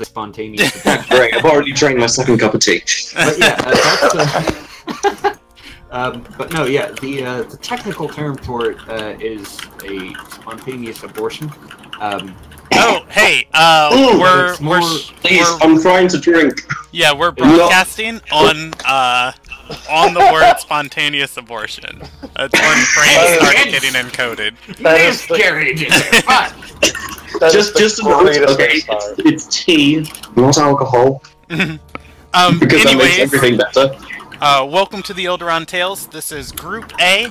spontaneous. Great, I've already drank my second cup of tea. But yeah, but no, yeah, the technical term for it is a spontaneous abortion. Oh, hey, Please, I'm trying to drink. Yeah, we're broadcasting on the word spontaneous abortion. That's when brains start getting encoded. Miscarriages are fun! Just a note, okay, it's tea, not alcohol. Because that makes everything better. Welcome to the Ilderon Tales. This is Group A,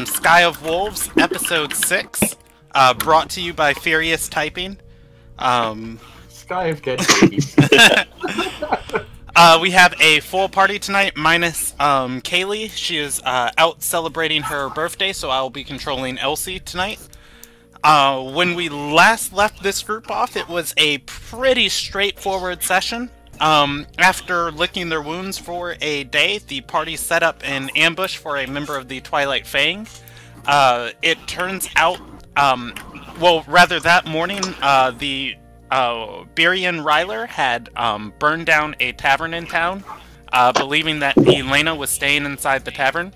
Sky of Wolves, Episode 6, brought to you by Furious Typing. Sky of Dead Babies. We have a full party tonight, minus Kaylee. She is out celebrating her birthday, so I will be controlling Elsie tonight. When we last left this group off, it was a pretty straightforward session. After licking their wounds for a day, the party set up an ambush for a member of the Twilight Fang. It turns out, well, rather that morning, the Berian Ryler had burned down a tavern in town, believing that Elena was staying inside the tavern.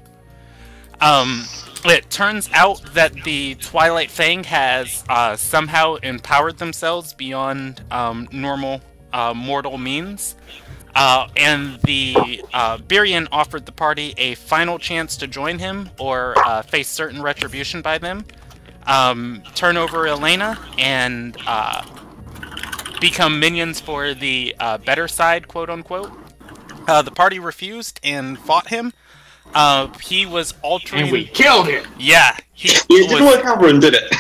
It turns out that the Twilight Fang has somehow empowered themselves beyond normal mortal means, and the Berian offered the party a final chance to join him or face certain retribution by them, turn over Elena, and become minions for the better side, quote-unquote. The party refused and fought him. He was altering... And we killed him! Yeah. It didn't work out, did it?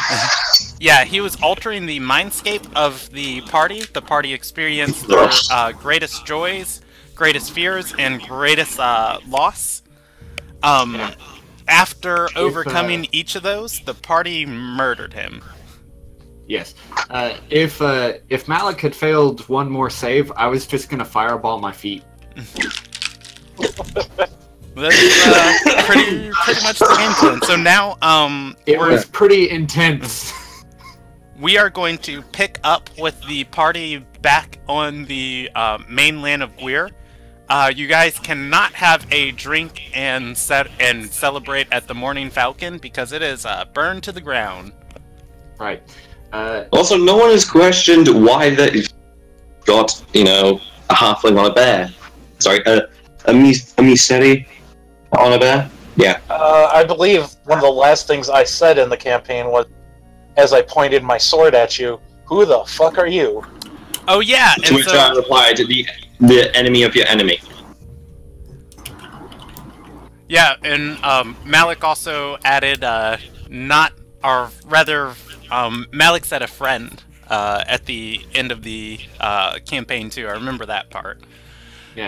Yeah, he was altering the mindscape of the party. The party experienced their greatest joys, greatest fears, and greatest loss. After overcoming each of those, the party murdered him. Yes. If Malik had failed one more save, I was just gonna fireball my feet. That's pretty much the game plan. So now, it was pretty intense. We are going to pick up with the party back on the mainland of Gwir. You guys cannot have a drink and celebrate at the Morning Falcon because it is burned to the ground. Right. Also, no one has questioned why they got, you know, a halfling on a bear. Sorry, a Miseri on a bear? Yeah. I believe one of the last things I said in the campaign was, as I pointed my sword at you, "Who the fuck are you?" Oh yeah! To which I replied, the enemy of your enemy. Yeah, and Malik also added, Malik said a friend at the end of the campaign too. I remember that part. Yeah.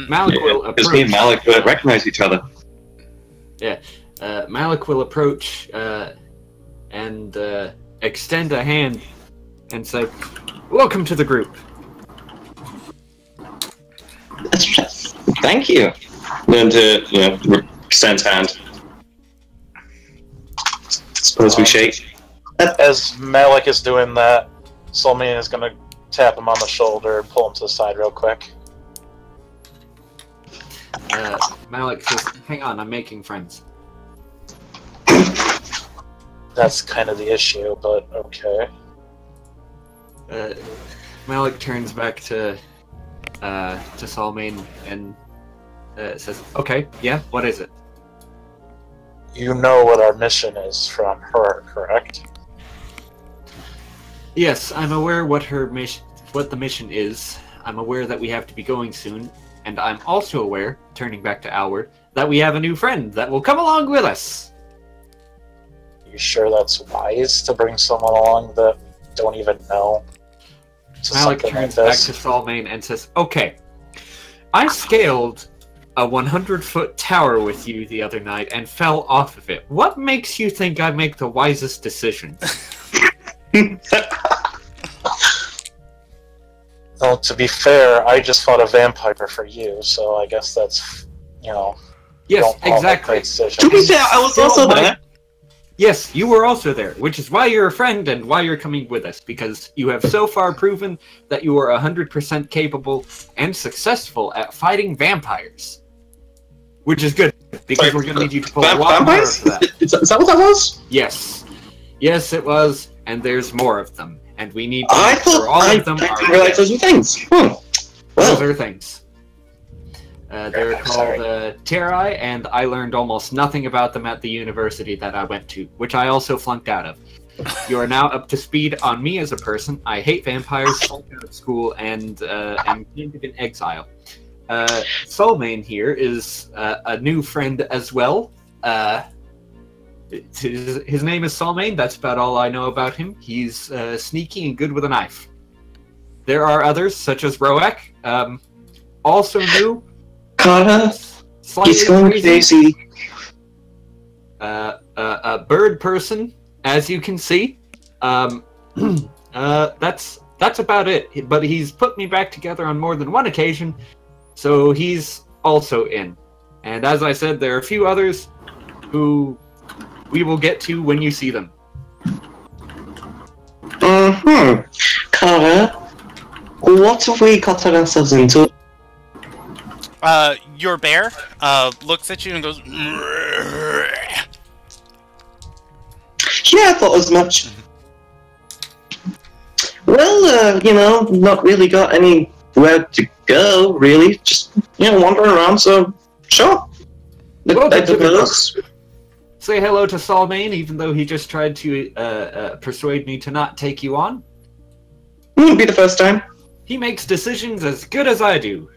Malik will approach. Because me and Malik recognize each other. Yeah. Malik will approach and extend a hand and say, "Welcome to the group." Thank you. Then to, you know, extend hand. Suppose we shake. As Malik is doing that, Solmian is going to tap him on the shoulder and pull him to the side real quick. Malik says, "Hang on, I'm making friends." That's kind of the issue, but okay. Malik turns back to Solmain and says, "Okay, yeah, what is it?" You know what our mission is from her, correct? Yes, I'm aware what the mission is. I'm aware that we have to be going soon, and I'm also aware, turning back to Alward, that we have a new friend that will come along with us. You sure that's wise to bring someone along that we don't even know? Malik turns back to Solmain and says, "Okay, I scaled a 100-foot tower with you the other night and fell off of it. What makes you think I make the wisest decisions?" Well, to be fair, I just fought a vampire for you, so I guess that's, you know... Yes, exactly. To be fair, I was also there. Yes, you were also there, which is why you're a friend and why you're coming with us, because you have so far proven that you are 100% capable and successful at fighting vampires. Which is good, because we're going to need you to pull a lot more of that. Is that what that was? Yes. Yes, it was, and there's more of them. And we need to I make sure all of them I are didn't realize those were things. Well. Those are things. They're called Terai, and I learned almost nothing about them at the university that I went to, which I also flunked out of. You are now up to speed on me as a person. I hate vampires, flunked out of school, and am kind of in exile. Soulmane here is a new friend as well. His name is Soulmane. That's about all I know about him. He's sneaky and good with a knife. There are others, such as Roak, also new. Carter, he's going crazy. A bird person, as you can see. That's about it. But he's put me back together on more than one occasion, so he's also in. And as I said, there are a few others who we will get to when you see them. Carter, what have we gotten ourselves into? Your bear looks at you and goes. Yeah, I thought as much. Well, not really got anywhere to go, really. Just, wandering around, so sure. Say hello to Soulmane, even though he just tried to persuade me to not take you on. Wouldn't be the first time. He makes decisions as good as I do.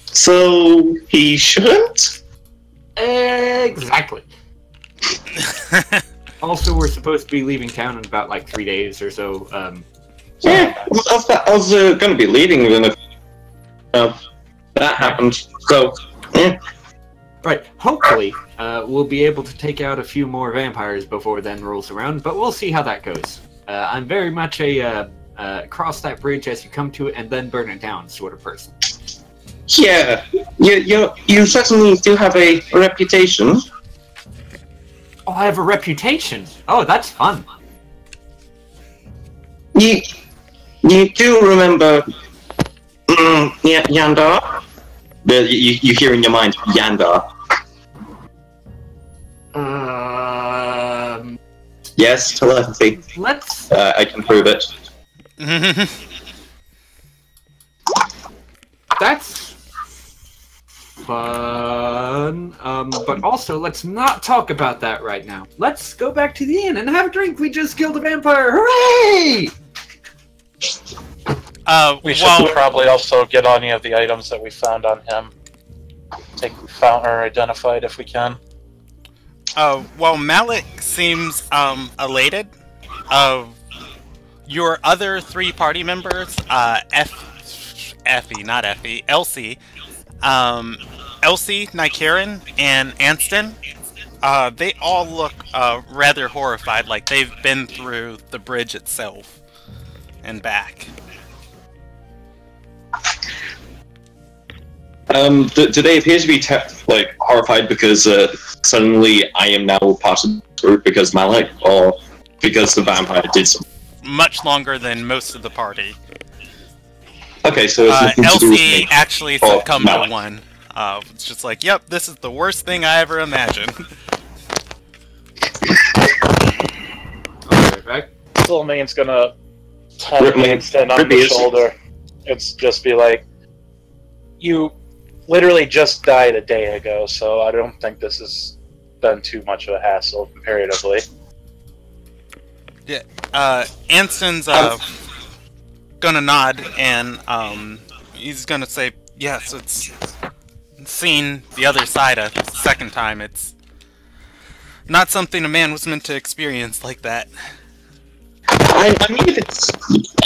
So, he shouldn't? Exactly. Also, we're supposed to be leaving town in about, 3 days or so. Yeah, I was going to be leaving when that happened. So, yeah. Right, hopefully, we'll be able to take out a few more vampires before then rolls around, but we'll see how that goes. I'm very much a cross that bridge as you come to it and then burn it down sort of person. Yeah, you certainly do have a reputation. Oh, I have a reputation? Oh, that's fun. You do remember Yandar? You hear in your mind, Yandar. Yes, telepathy. Let's... I can prove it. That's fun. But also, let's not talk about that right now. Let's go back to the inn and have a drink. We just killed a vampire. Hooray! We should probably also get any of the items that we found on him. Found or identified if we can. While Malik seems elated, your other 3 party members, Elsie, Nykarin, and Anston, they all look rather horrified, like they've been through the bridge itself and back. Do they appear to be horrified because suddenly I am now part of the group because Malik, or because the vampire did something? Much longer than most of the party. Okay, so it's Elsie actually succumbed to one. It's just like, yep, this is the worst thing I ever imagined. Right. Soulmane's gonna tap Anston on the shoulder. It's just be like, you literally just died a day ago, so I don't think this has been too much of a hassle comparatively. Yeah, Anston's gonna nod, and he's gonna say, yes, it's seen the other side a second time. It's not something a man was meant to experience like that. I mean, if it's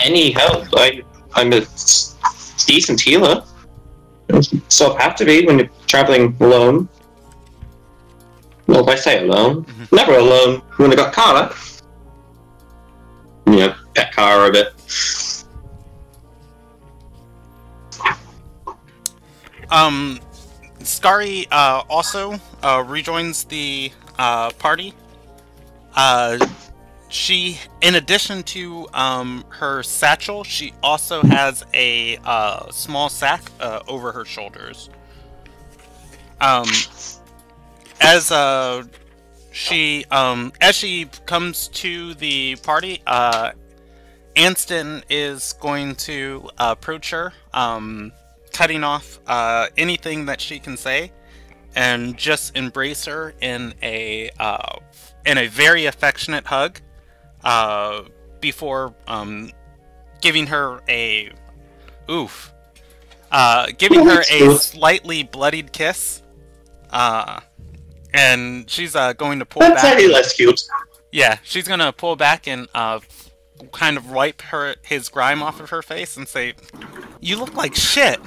any help, I'm a decent healer. So have to be when you're traveling alone. Well, if I say alone, never alone. When I got Kara, pet Kara a bit. Skari also rejoins the party She, in addition to her satchel, she also has a small sack over her shoulders. As she comes to the party, Anston is going to approach her, cutting off anything that she can say, and just embrace her in a very affectionate hug, before giving her a slightly bloodied kiss, and she's going to pull back. That's any less cute. Yeah, she's gonna pull back and kind of wipe his grime off of her face and say, "You look like shit."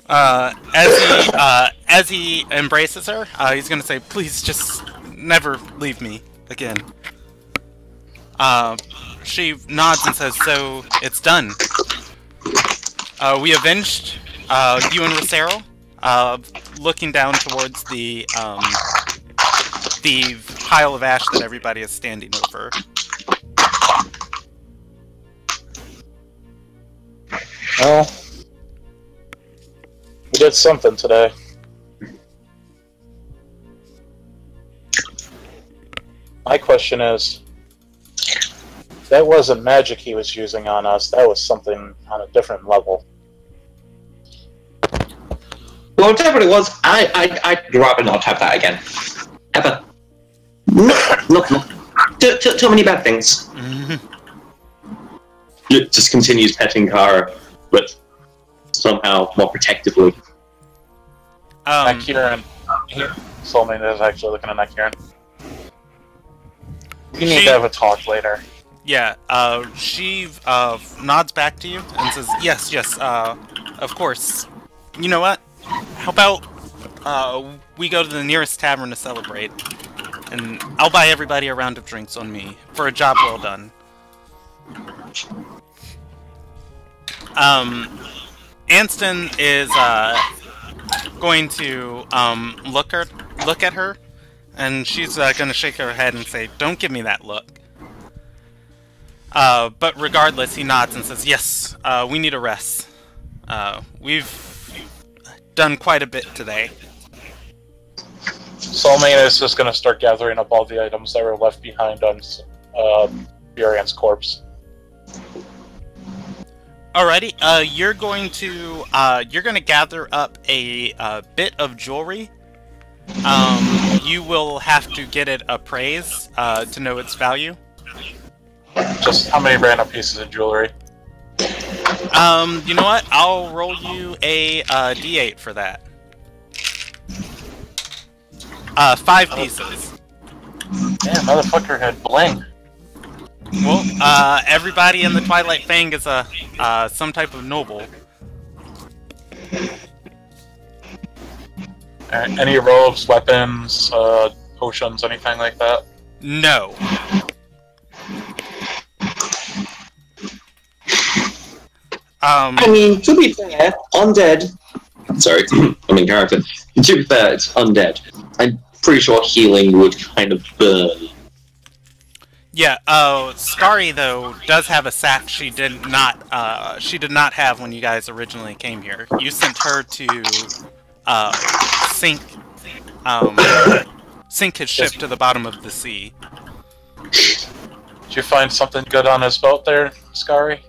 As he embraces her, he's gonna say, "Please, just never leave me again." She nods and says, "So it's done. We avenged you and Rosero." Looking down towards the pile of ash that everybody is standing over. Well, we did something today. My question is, that wasn't magic he was using on us, that was something on a different level. Well, whatever it was, I'd rather not have that again. Ever. No. Too many bad things. It just continues petting Kara, but somehow more protectively. Kieran. Soulmate is actually looking at Kieran. We need to have a talk later. Yeah, she nods back to you and says, yes, of course. You know what? How about we go to the nearest tavern to celebrate, and I'll buy everybody a round of drinks on me for a job well done. Anston is going to look at her, and she's going to shake her head and say, "Don't give me that look." But regardless, he nods and says, "Yes, we need a rest. We've done quite a bit today." Soulmate is just going to start gathering up all the items that were left behind on Burian's corpse. Alrighty, you're going to gather up a bit of jewelry. You will have to get it appraised to know its value. Just how many random pieces of jewelry? You know what? I'll roll you a D8 for that. 5 pieces. Damn, motherfucker had bling. Well, everybody in the Twilight Fang is some type of noble. Any robes, weapons, potions, anything like that? No. I mean, to be fair, undead. Sorry, I'm in character. To be fair, it's undead. I'm pretty sure healing would kind of burn. Yeah. Skari though does have a sack she did not have when you guys originally came here. You sent her to sink his ship to the bottom of the sea. Did you find something good on his boat there, Skari?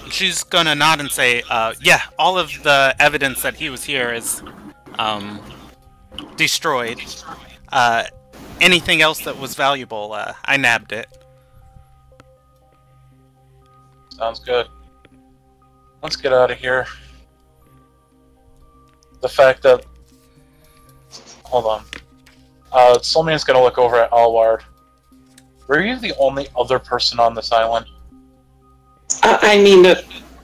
She's gonna nod and say, yeah, all of the evidence that he was here is, destroyed. Anything else that was valuable, I nabbed it. Sounds good. Let's get out of here. The fact that... Hold on. Soulmate's gonna look over at Alward. Were you the only other person on this island? I mean,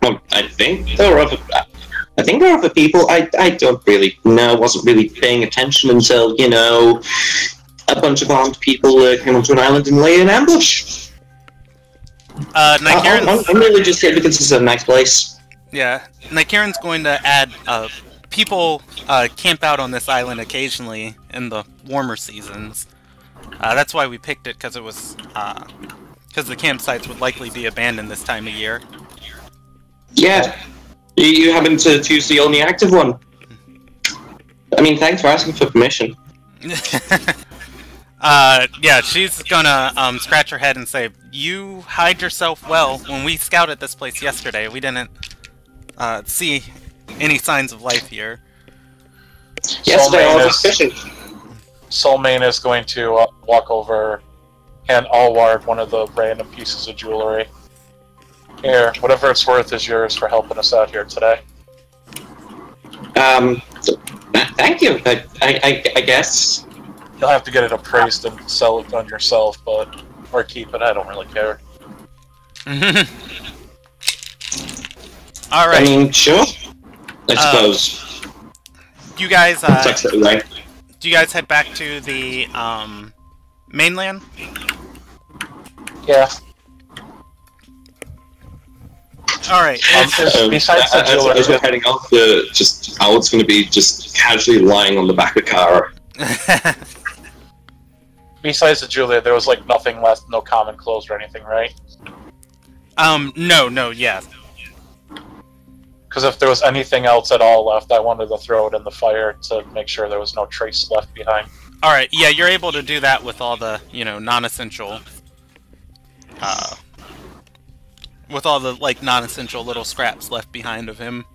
well, I think there are other people. I don't really know. Wasn't really paying attention until, you know, a bunch of armed people came onto an island and lay in ambush. I'm really just here because this is a nice place. Yeah, Nykaren's going to add people camp out on this island occasionally in the warmer seasons. That's why we picked it, because it was because the campsites would likely be abandoned this time of year. Yeah, you happen to choose the only active one. I mean, thanks for asking for permission. Yeah, she's gonna scratch her head and say, "You hide yourself well. When we scouted this place yesterday, we didn't see any signs of life here." Yesterday I was fishing. Soulmane is going to walk over and Alward one of the random pieces of jewelry. Here, whatever it's worth is yours for helping us out here today. Thank you. I guess. You'll have to get it appraised and sell it on yourself, or keep it. I don't really care. All right. I mean, sure. I suppose. You guys. Right. Do you guys head back to the mainland? Yeah. All right. Besides the jewelry, as we're heading off, Howard's going to be just casually lying on the back of Kara. besides the jewelry, there was like nothing left, no common clothes or anything, right? No, yeah. Because if there was anything else at all left, I wanted to throw it in the fire to make sure there was no trace left behind. Alright, yeah, you're able to do that with all the, non-essential, with all the, like, non-essential little scraps left behind of him.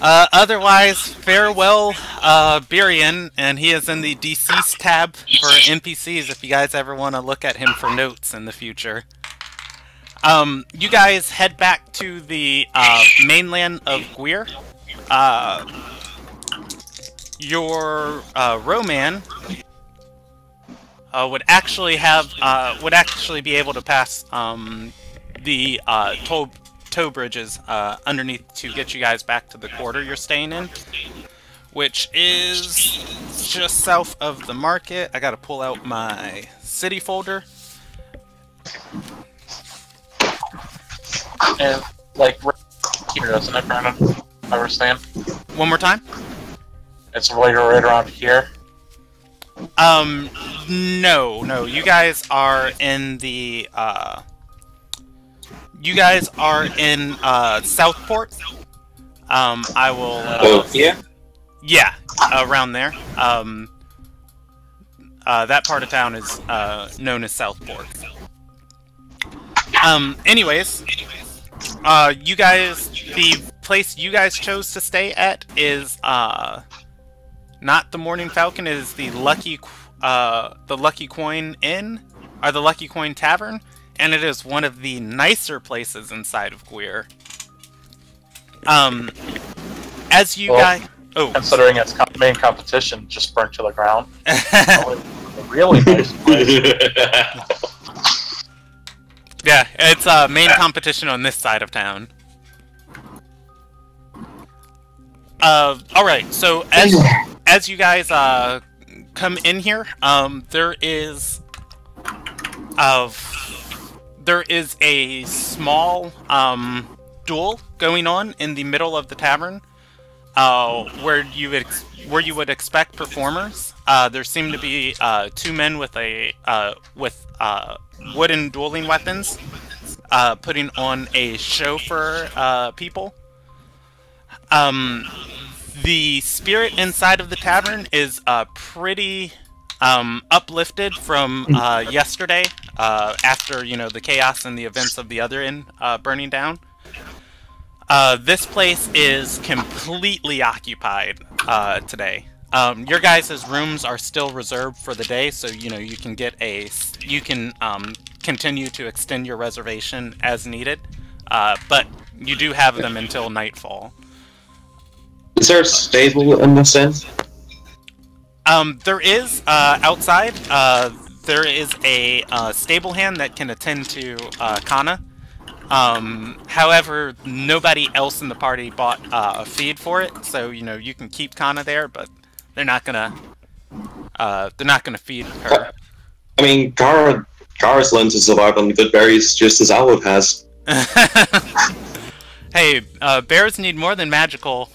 Otherwise, farewell, Birion, and he is in the deceased tab for NPCs if you guys ever want to look at him for notes in the future. You guys head back to the mainland of Gwir. Your Roman would actually be able to pass the tow bridges underneath to get you guys back to the quarter you're staying in, which is just south of the market. I gotta pull out my city folder. And, like, right here, isn't it, Brandon? I understand. One more time? It's right around here? No. You guys are in the, you guys are in, Southport. I will, yeah? Yeah, around there. That part of town is, known as Southport. Anyways, you guys, the place you guys chose to stay at is, not the Morning Falcon, it is the Lucky Coin Inn, or the Lucky Coin Tavern, and it is one of the nicer places inside of Gwir. As you guys... Oh. Considering its main competition just burnt to the ground. A really nice place. Yeah, it's main competition on this side of town. Alright, so as you guys come in here, there is a small duel going on in the middle of the tavern, where you would expect performers. There seem to be two men with wooden dueling weapons, putting on a show for people. The spirit inside of the tavern is pretty uplifted from yesterday, after the chaos and the events of the other inn burning down. This place is completely occupied today. Your guys' rooms are still reserved for the day, so you can continue to extend your reservation as needed, but you do have them until nightfall. Is there a stable in this inn? There is outside. There is a stable hand that can attend to Kana. However, nobody else in the party bought a feed for it, so you can keep Kana there, but they're not gonna feed her. I mean, Kara's learned to survive on good berries just as Alwood has. Hey, bears need more than magical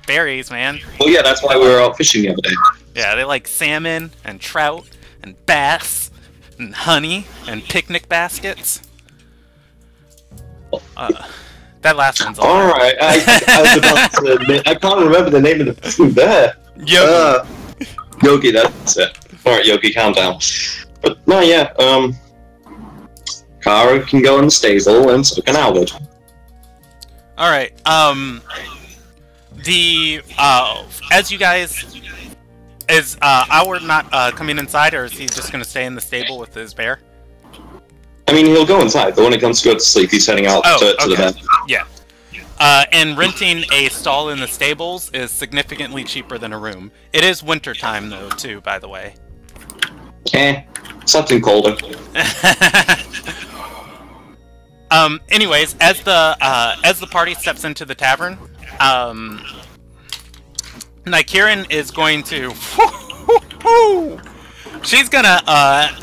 berries, man. Well, yeah, that's why we were out fishing the other day. Yeah, they like salmon and trout and bass and honey and picnic baskets. That last one's all right. I was about to admit, I can't remember the name of the food there. Yogi. Yogi, that's it. Alright, Yogi, calm down. But, no, yeah, Kara can go in the stable, and so can Albert. Alright, as you guys... Is, Howard not, coming inside, or is he just gonna stay in the stable with his bear? I mean, he'll go inside, but when it comes to go to sleep, he's heading out to the bed. Yeah. And renting a stall in the stables is significantly cheaper than a room. It is winter time, though, too, by the way. Something colder. Anyways, as the party steps into the tavern, Nykirin is going to... She's gonna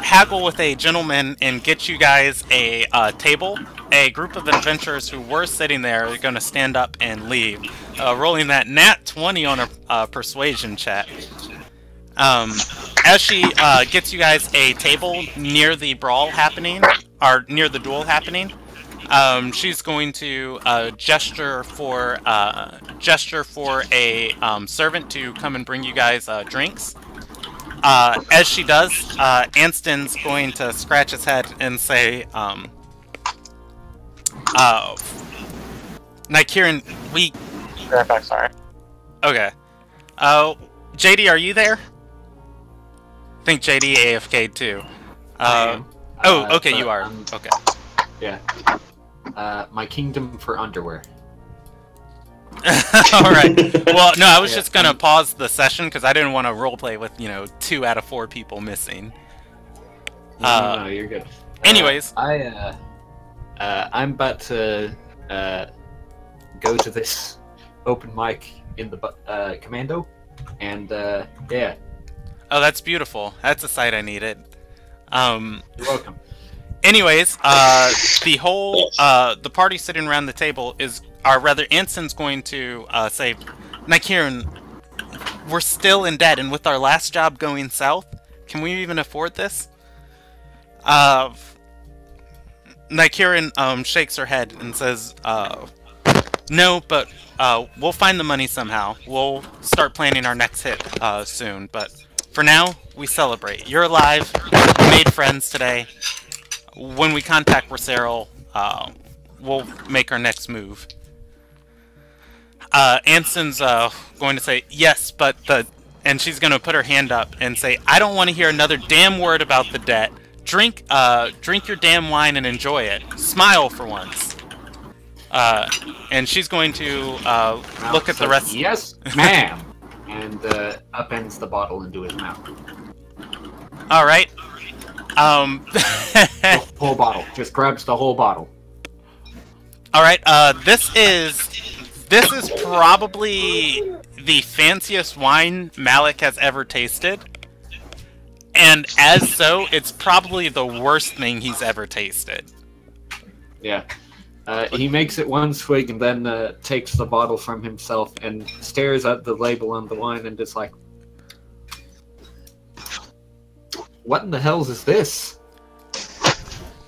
haggle with a gentleman and get you guys a table. A group of adventurers who were sitting there are gonna stand up and leave, rolling that nat 20 on a persuasion check. As she gets you guys a table near the brawl happening, or near the duel happening, she's going to gesture for a servant to come and bring you guys drinks. As she does, Anston's going to scratch his head and say, Nykirin, we... Right back, sorry. Okay. JD, are you there? I think JD AFK'd too. Oh, okay, you are. Okay. Yeah. My kingdom for underwear. Alright. Well, no, I was just gonna pause the session because I didn't want to roleplay with, 2 out of 4 people missing. No, you're good. Anyways. I'm about to go to this open mic in the commando, and yeah. Oh, that's beautiful. That's a sight I needed. You're welcome. Anyways, the party sitting around the table Anson's going to say, Nykirin, we're still in debt, and with our last job going south, can we even afford this? Nykirin shakes her head and says, no, but we'll find the money somehow. We'll start planning our next hit soon, but for now, we celebrate. You're alive, we made friends today. When we contact Roseril, we'll make our next move. Anson's going to say, yes, but and she's going to put her hand up and say, I don't want to hear another damn word about the debt. Drink your damn wine and enjoy it. Smile for once. And she's going to look at the rest. Yes, ma'am. And upends the bottle into his mouth. All right. The whole bottle. Just grabs the whole bottle. All right. This is probably the fanciest wine Malik has ever tasted, and as so, it's probably the worst thing he's ever tasted. Yeah. He makes it one swig and then takes the bottle from himself and stares at the label on the wine and is like, what in the hells is this?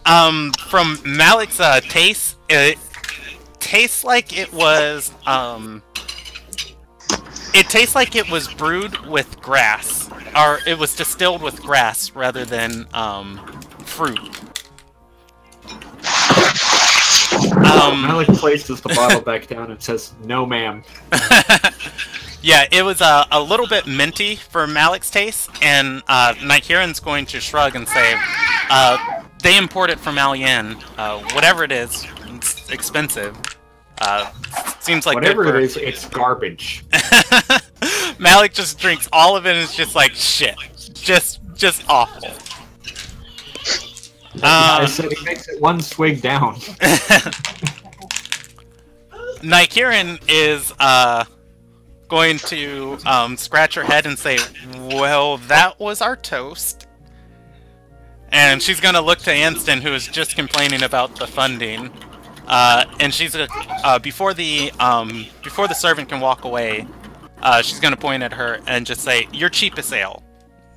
From Malik's taste, it tastes like it was, it tastes like it was brewed with grass, or it was distilled with grass rather than, fruit. Malik places the bottle back down and says, no ma'am. Yeah, it was a little bit minty for Malik's taste, and Nykirin's going to shrug and say, they import it from Alien. Whatever it is, it's expensive. Seems like whatever it is, it's garbage. Malik just drinks all of it and is just like, shit. Just awful. I said he makes it one swig down. Nykirin is going to scratch her head and say, well, that was our toast. And she's going to look to Anston, who is just complaining about the funding. And she's before the servant can walk away, she's gonna point at her and just say, "Your cheapest ale,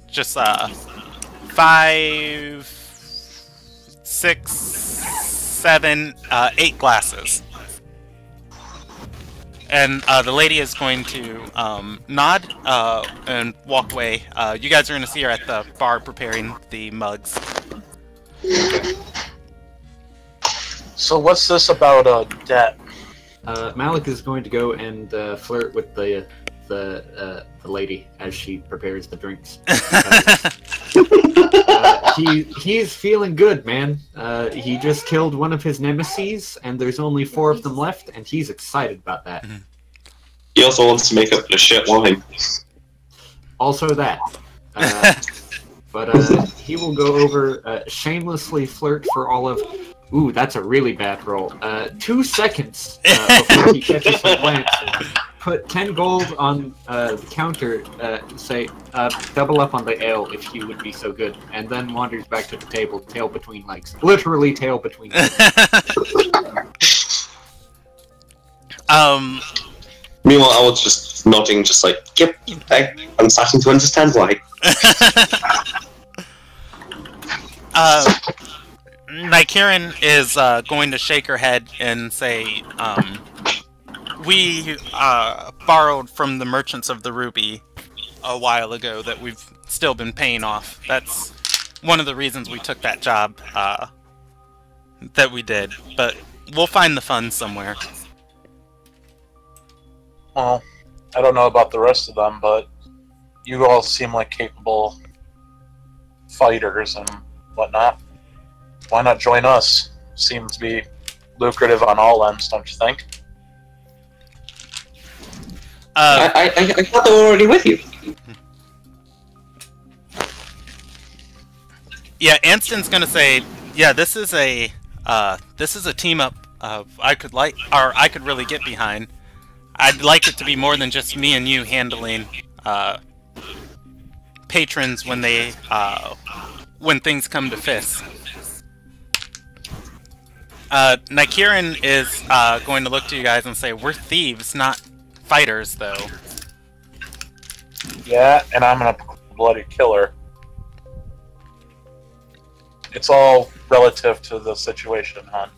just 5, 6, 7, 8 glasses." And the lady is going to nod and walk away. You guys are going to see her at the bar preparing the mugs. So what's this about debt? Malik is going to go and flirt with the lady as she prepares the drinks. He's feeling good, man. He just killed one of his nemesis, and there's only 4 of them left, and he's excited about that. He also wants to make up for the shit wine. Also that. But he will go over, shamelessly flirt for all of... Ooh, that's a really bad roll. 2 seconds before he catches a glance. Put 10 gold on the counter, say, double up on the ale if you would be so good, and then wanders back to the table, tail between legs. Literally tail between legs. Meanwhile, I was just nodding, just like, yep, I'm starting to understand why. Nykirin is going to shake her head and say, we borrowed from the merchants of the Ruby a while ago that we've still been paying off. That's one of the reasons we took that job that we did, but we'll find the funds somewhere. Well, I don't know about the rest of them, but you all seem like capable fighters and whatnot. Why not join us? Seems to be lucrative on all ends, don't you think? I thought they were already with you. Yeah, Anston's gonna say, yeah, this is a team up I could really get behind. I'd like it to be more than just me and you handling patrons when they when things come to fists. Nykirin is going to look to you guys and say, "We're thieves, not fighters, though." Yeah, and I'm a bloody killer. It's all relative to the situation, hon.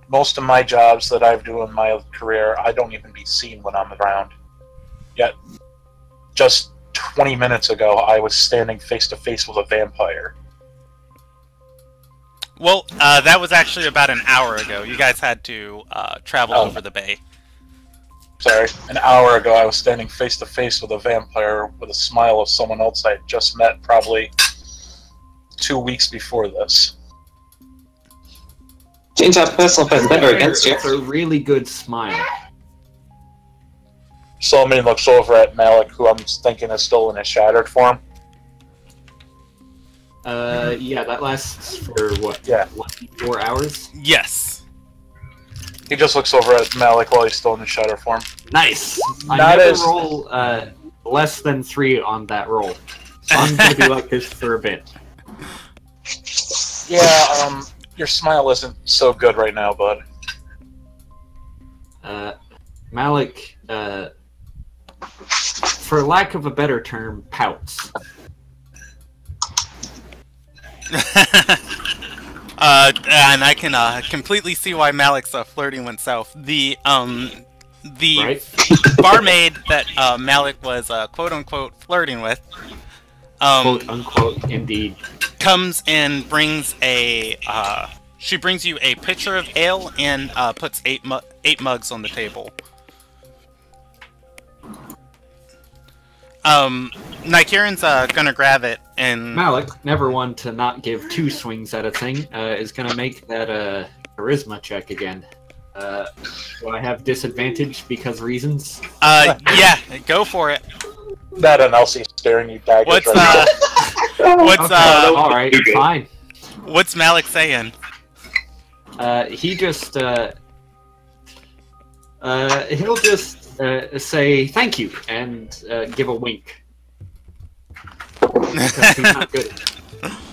Most of my jobs that I've done in my career, I don't even be seen when I'm around. Yet, just 20 minutes ago, I was standing face to face with a vampire. Well, that was actually about an hour ago. You guys had to travel over the bay. Sorry, an hour ago I was standing face to face with a vampire with a smile of someone else I had just met probably 2 weeks before this. Seems our personal better against you. It's a really good smile. Solomon looks over at Malik, who I'm thinking is still in his shattered form. Yeah, that lasts for what? Yeah. 4 hours? Yes. He just looks over at Malik while he's still in his shatter form. Nice! I Not never as- roll less than 3 on that roll. So I'm gonna be like this for a bit. Yeah, your smile isn't so good right now, bud. Malik, for lack of a better term, pouts. And I can completely see why Malik's flirting went south. The Right? barmaid that Malik was quote-unquote flirting with, Quote unquote, indeed. comes and brings a she brings you a pitcher of ale and puts 8 mugs on the table. Nykirin's gonna grab it and Malik, never one to not give 2 swings at a thing, is gonna make that charisma check again. Do I have disadvantage because reasons? yeah, go for it. That and Elsie staring you daggers What's right now. what's Alright, fine. what's Malik saying? He just he'll just say thank you and give a wink. Because he's not good.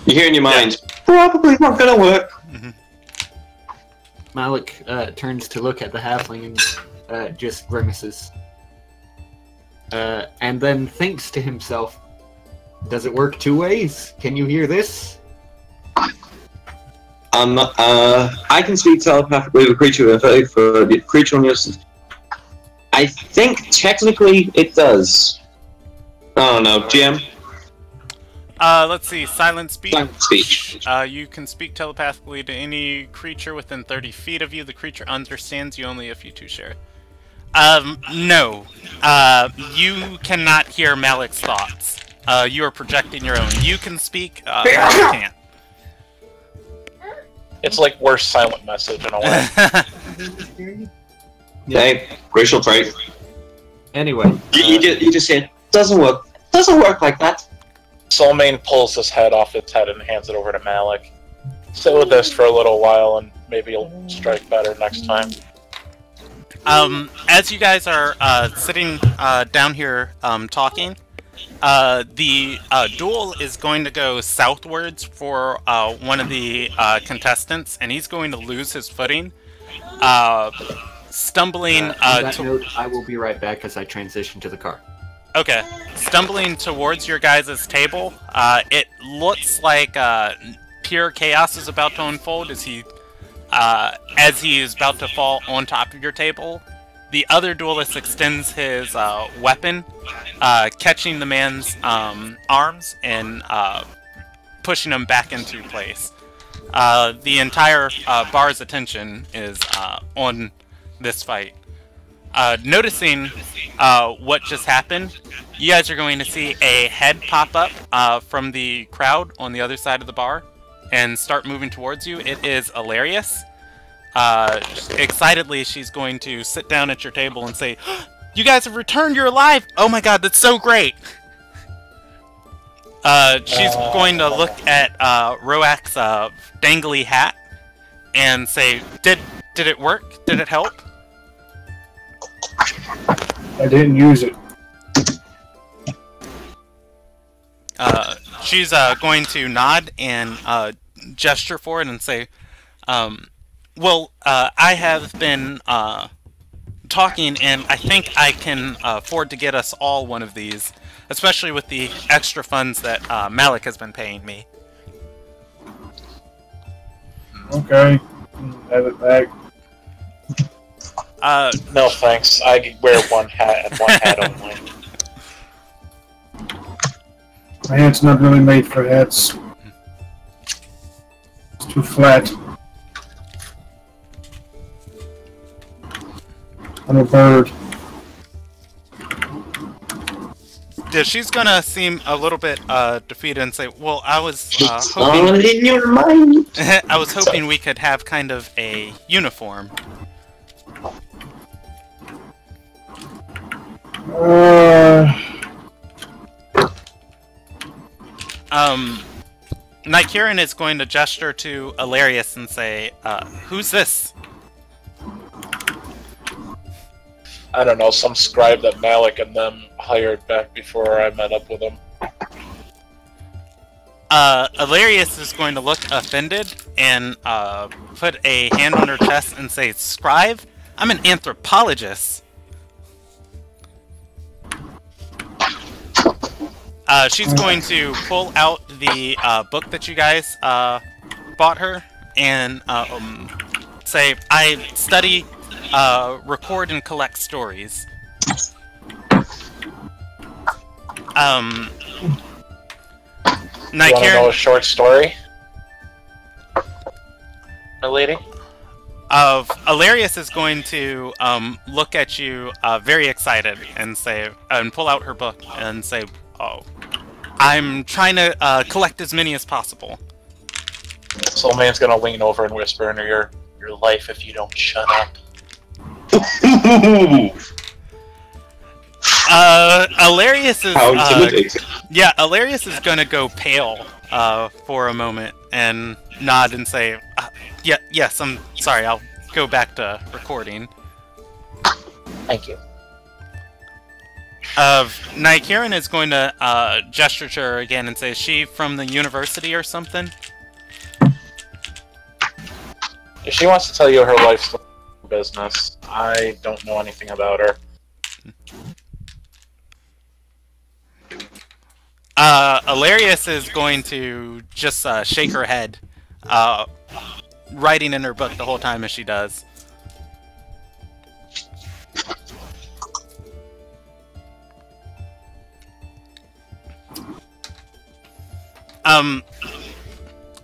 You hear in your mind, probably not gonna work. Malik turns to look at the halfling and just grimaces. And then thinks to himself, does it work two ways? Can you hear this? I can speak telepathically with a creature for the creature on your side. I think technically it does. Oh no, Jim. Let's see, silent speech. Silent speech. You can speak telepathically to any creature within 30 feet of you. The creature understands you only if you two share. No. You cannot hear Malik's thoughts. You are projecting your own. You can speak, Malik can't. It's like worse silent message in a way. Hey, racial trait. Anyway. You just said, doesn't work. Doesn't work like that. Soulmane pulls his head off its head and hands it over to Malik. Sit with this for a little while and maybe you'll strike better next time. As you guys are sitting down here talking, the duel is going to go southwards for one of the contestants, and he's going to lose his footing, stumbling. On that note, I will be right back as I transition to the car. Okay, stumbling towards your guys' table. It looks like pure chaos is about to unfold as he is about to fall on top of your table. The other duelist extends his weapon, catching the man's arms and pushing him back into place. The entire bar's attention is on this fight. Noticing what just happened, you guys are going to see a head pop up from the crowd on the other side of the bar and start moving towards you. It is Hilarious. Excitedly, she's going to sit down at your table and say, "You guys have returned, you're alive! Oh my god, that's so great!" She's going to look at Roak's dangly hat and say, Did it work? Did it help? I didn't use it. She's going to nod and gesture for it and say, well, I have been talking, and I think I can afford to get us all one of these, especially with the extra funds that Malik has been paying me. Okay, have it back. No thanks, I wear one hat and one hat only. My hat's not really made for hats. It's too flat. I'm a bird. Yeah, she's gonna seem a little bit defeated and say, "Well, I was It's all in your mind. I was hoping we could have kind of a uniform." Nykirin is going to gesture to Hilarious and say, "Who's this?" I don't know, some scribe that Malik and them hired back before I met up with them. Hilarious is going to look offended and put a hand on her chest and say, "Scribe? I'm an anthropologist." She's going to pull out the book that you guys bought her and say, "I study, record, and collect stories." You want to know a short story? My lady? Hilarious is going to look at you very excited and say, and pull out her book and say, "Oh, I'm trying to collect as many as possible." Soulmane's gonna lean over and whisper into your life if you don't shut up. Hilarious is How intimidating. yeah, Hilarious is gonna go pale for a moment and nod and say, "Yeah, yes, I'm sorry. I'll go back to recording." Thank you. Nykirin is going to gesture to her again and say, "Is she from the university or something?" If she wants to tell you her life's business, I don't know anything about her. Hilarious is going to just shake her head, writing in her book the whole time as she does.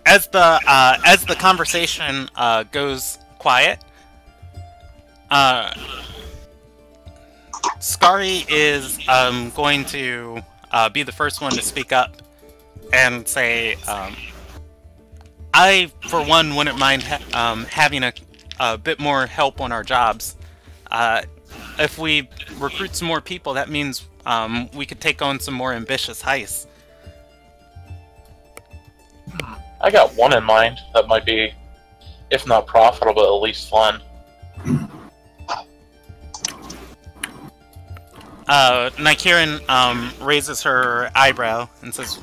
As the conversation goes quiet, Skari is going to be the first one to speak up and say, I, for one, wouldn't mind having a bit more help on our jobs. If we recruit some more people, that means we could take on some more ambitious heists. I got one in mind that might be, if not profitable, at least fun. Nykirin raises her eyebrow and says,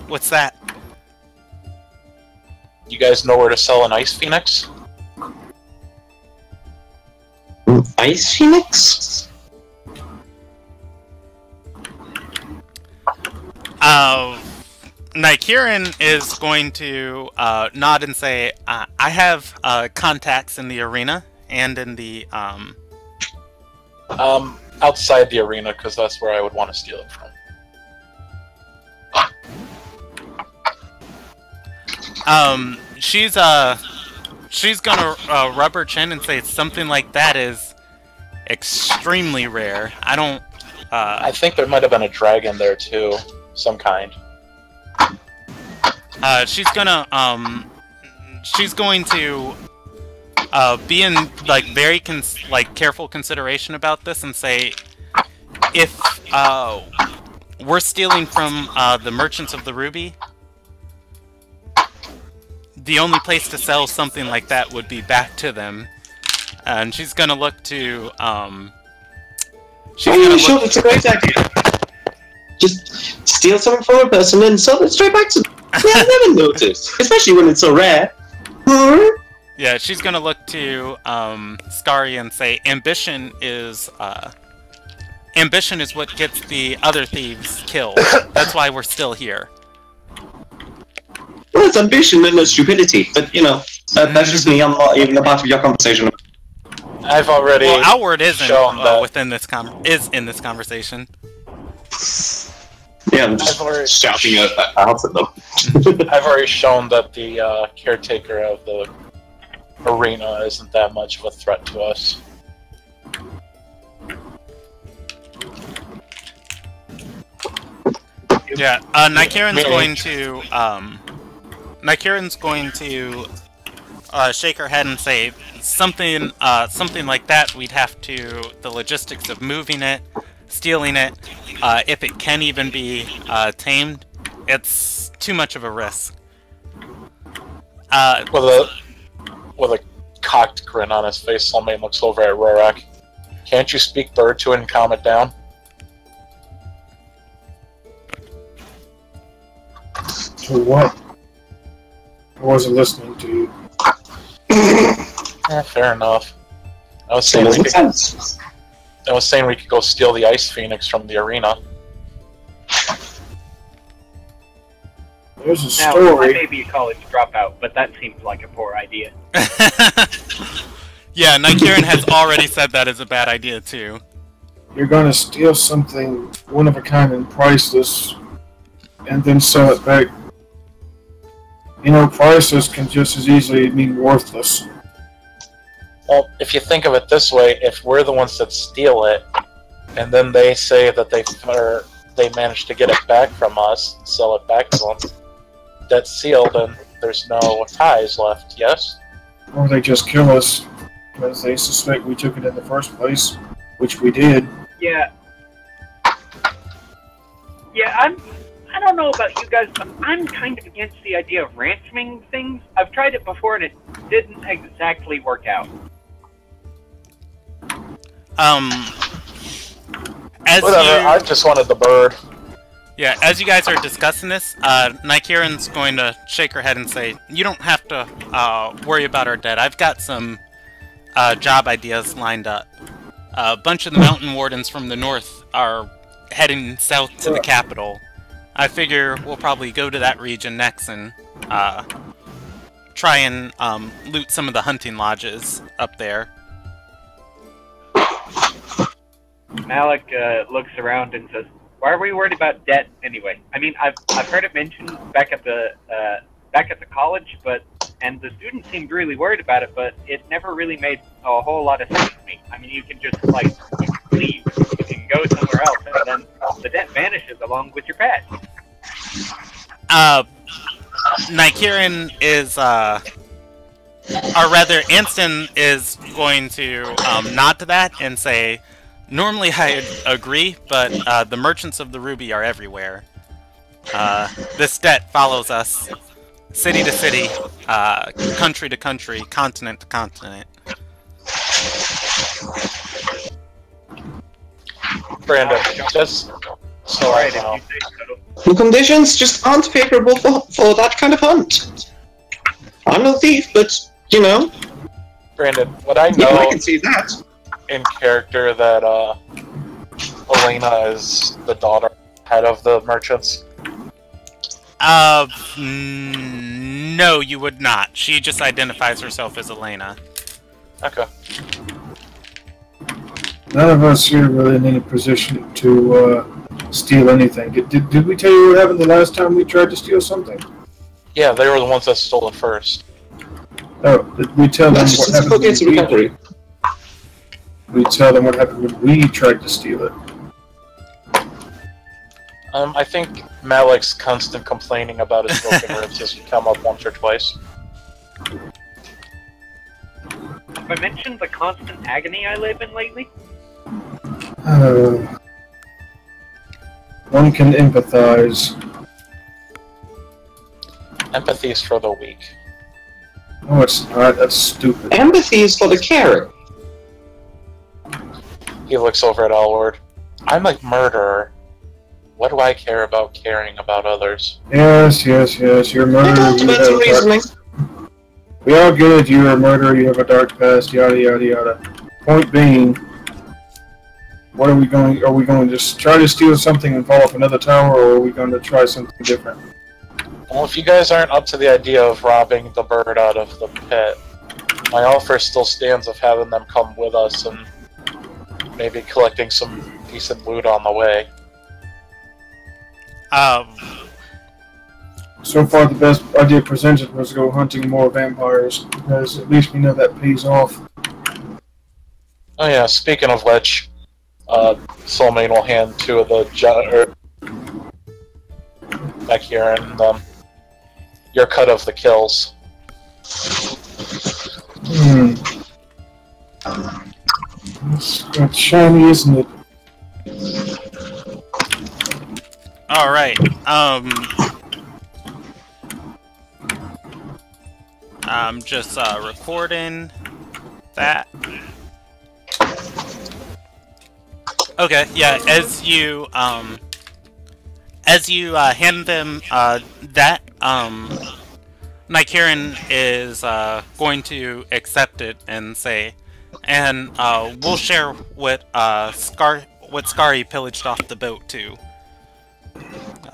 what's that? You guys know where to sell an Ice Phoenix? Ice Phoenix? Nykirin is going to nod and say, I have contacts in the arena and in the... Outside the arena, because that's where I would want to steal it from. She's gonna rub her chin and say something like that is extremely rare. I don't... I think there might have been a dragon there too, some kind. She's going to be in like very careful consideration about this and say, if we're stealing from the merchants of the Ruby, the only place to sell something like that would be back to them. And she's gonna look to It's a great idea. Just steal something from a person and sell it straight back to them. Yeah, I've never noticed, especially when it's so rare. Yeah, she's gonna look to Skari and say, ambition is what gets the other thieves killed. That's why we're still here. Well, it's ambition and it's stupidity, but you know, that's just me. I'm not even a part of your conversation. I've already. Well, Outward isn't shown in this conversation. Yeah, I'm just shouting out at them. I've already shown that the caretaker of the arena isn't that much of a threat to us. Yeah, Nykirin's going to shake her head and say something like that. We'd have to the logistics of moving it, stealing it, if it can even be tamed. It's too much of a risk. With a cocked grin on his face, Soulmane looks over at Rorak. Can't you speak bird to it and calm it down? To what? I wasn't listening to you. Fair enough. I was saying we could go steal the Ice Phoenix from the arena. There's a Now, story. I may be a college dropout, but that seems like a poor idea. Yeah, Nykirin has already said that is a bad idea too. You're gonna steal something one of a kind and priceless, and then sell it back. You know, priceless can just as easily mean worthless. Well, if you think of it this way, if we're the ones that steal it, and then they say that they managed to get it back from us and sell it back to them, that's sealed and there's no ties left, yes? Or they just kill us because they suspect we took it in the first place, which we did. Yeah. Yeah, I don't know about you guys, but I'm kind of against the idea of ransoming things. I've tried it before and it didn't exactly work out. Whatever, I just wanted the bird. Yeah, as you guys are discussing this, Nykiren's going to shake her head and say, "You don't have to worry about our debt. I've got some job ideas lined up. A bunch of the mountain wardens from the north are heading south to the capital. I figure we'll probably go to that region next and try and loot some of the hunting lodges up there." Malik looks around and says, "Why are we worried about debt anyway? I mean, I've heard it mentioned back at the college, and the students seemed really worried about it, but it never really made a whole lot of sense to me. I mean, you can just like leave, you can go somewhere else, and then the debt vanishes along with your pet." Nykiren is, or rather, Anston is going to nod to that and say, "Normally I'd agree, but the merchants of the Ruby are everywhere. This debt follows us city to city, country to country, continent to continent." Brandon, just so I know. The conditions just aren't favorable for that kind of hunt. I'm no thief, but, you know. Brandon, what I Yeah, know I can see that. in character that Elena is the daughter head of the merchants. No, you would not. She just identifies herself as Elena. Okay. None of us here really in any position to steal anything. Did we tell you what happened the last time we tried to steal something? Yeah, they were the ones that stole it first. Oh, did we tell them That's what just a happened? case of recovery. We tell them what happened when we tried to steal it. I think Malik's constant complaining about his broken ribs has come up once or twice. Have I mentioned the constant agony I live in lately? One can empathize. Empathy is for the weak. Oh, it's not. That's stupid. Empathy is for the carer. He looks over at Elward. I'm a murderer. What do I care about caring about others? Yes. You're a murderer. Fundamental reasoning. We all get it. You're a murderer. You have a dark past. Yada yada yada. Point being, what are we going? Are we going to just try to steal something and fall off another tower, or are we going to try something different? Well, if you guys aren't up to the idea of robbing the bird out of the pit, my offer still stands of having them come with us and maybe collecting some decent loot on the way. So far, the best idea presented was to go hunting more vampires, because at least we know that pays off. Oh yeah, speaking of which, Soulmane will hand two of the back here and your cut of the kills. It's shiny, isn't it? Alright, I'm just recording that. Okay, yeah, as you hand them that, Nykiren is going to accept it and say, and we'll share what Skari pillaged off the boat too.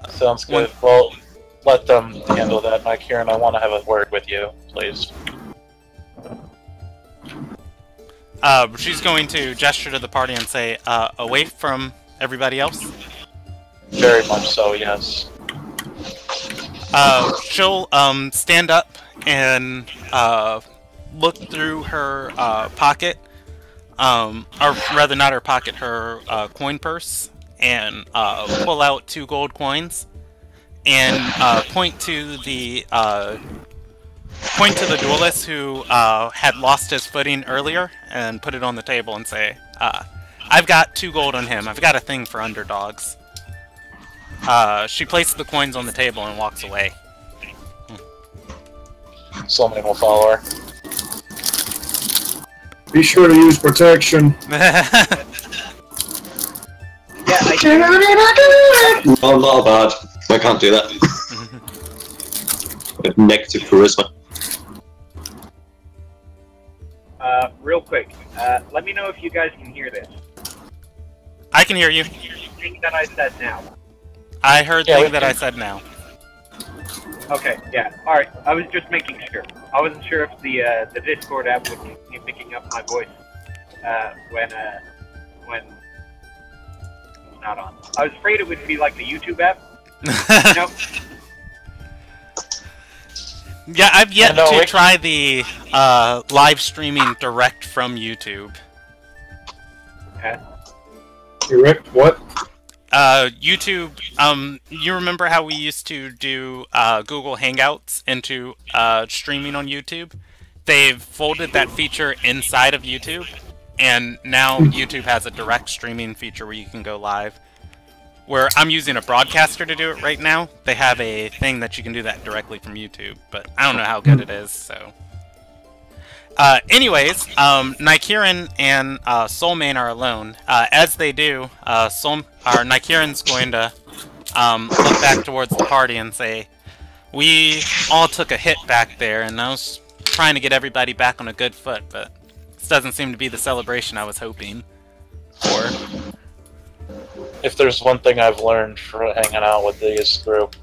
Sounds good. Well, let them handle that. Nykiren, I want to have a word with you, please. She's going to gesture to the party and say, away from everybody else? Very much so, yes. She'll stand up and look through her pocket, or rather not her pocket, her coin purse, and pull out 2 gold coins, and point to the duelist who had lost his footing earlier, and put it on the table and say, I've got 2 gold on him. I've got a thing for underdogs. She places the coins on the table and walks away. Soulmane will follow her. Be sure to use protection. Yeah, I No, not bad. I can't do that. I have negative charisma. Real quick, let me know if you guys can hear this. I can hear you. Thing that I said now. I heard thing that I said now. Okay, yeah. Alright, I was just making sure. I wasn't sure if the Discord app would be picking up my voice when it's not on. I was afraid it would be like the YouTube app. Nope. Yeah, I've yet to try the live streaming direct from YouTube. Okay. Direct what? YouTube, you remember how we used to do Google Hangouts into streaming on YouTube? They've folded that feature inside of YouTube, and now YouTube has a direct streaming feature where you can go live. Where I'm using a broadcaster to do it right now, they have a thing that you can do that directly from YouTube, but I don't know how good it is, so... anyways, Nykirin and Soulmane are alone. As they do, Nykirin's going to look back towards the party and say, "We all took a hit back there, and I was trying to get everybody back on a good foot, but this doesn't seem to be the celebration I was hoping for." If there's one thing I've learned from hanging out with this group,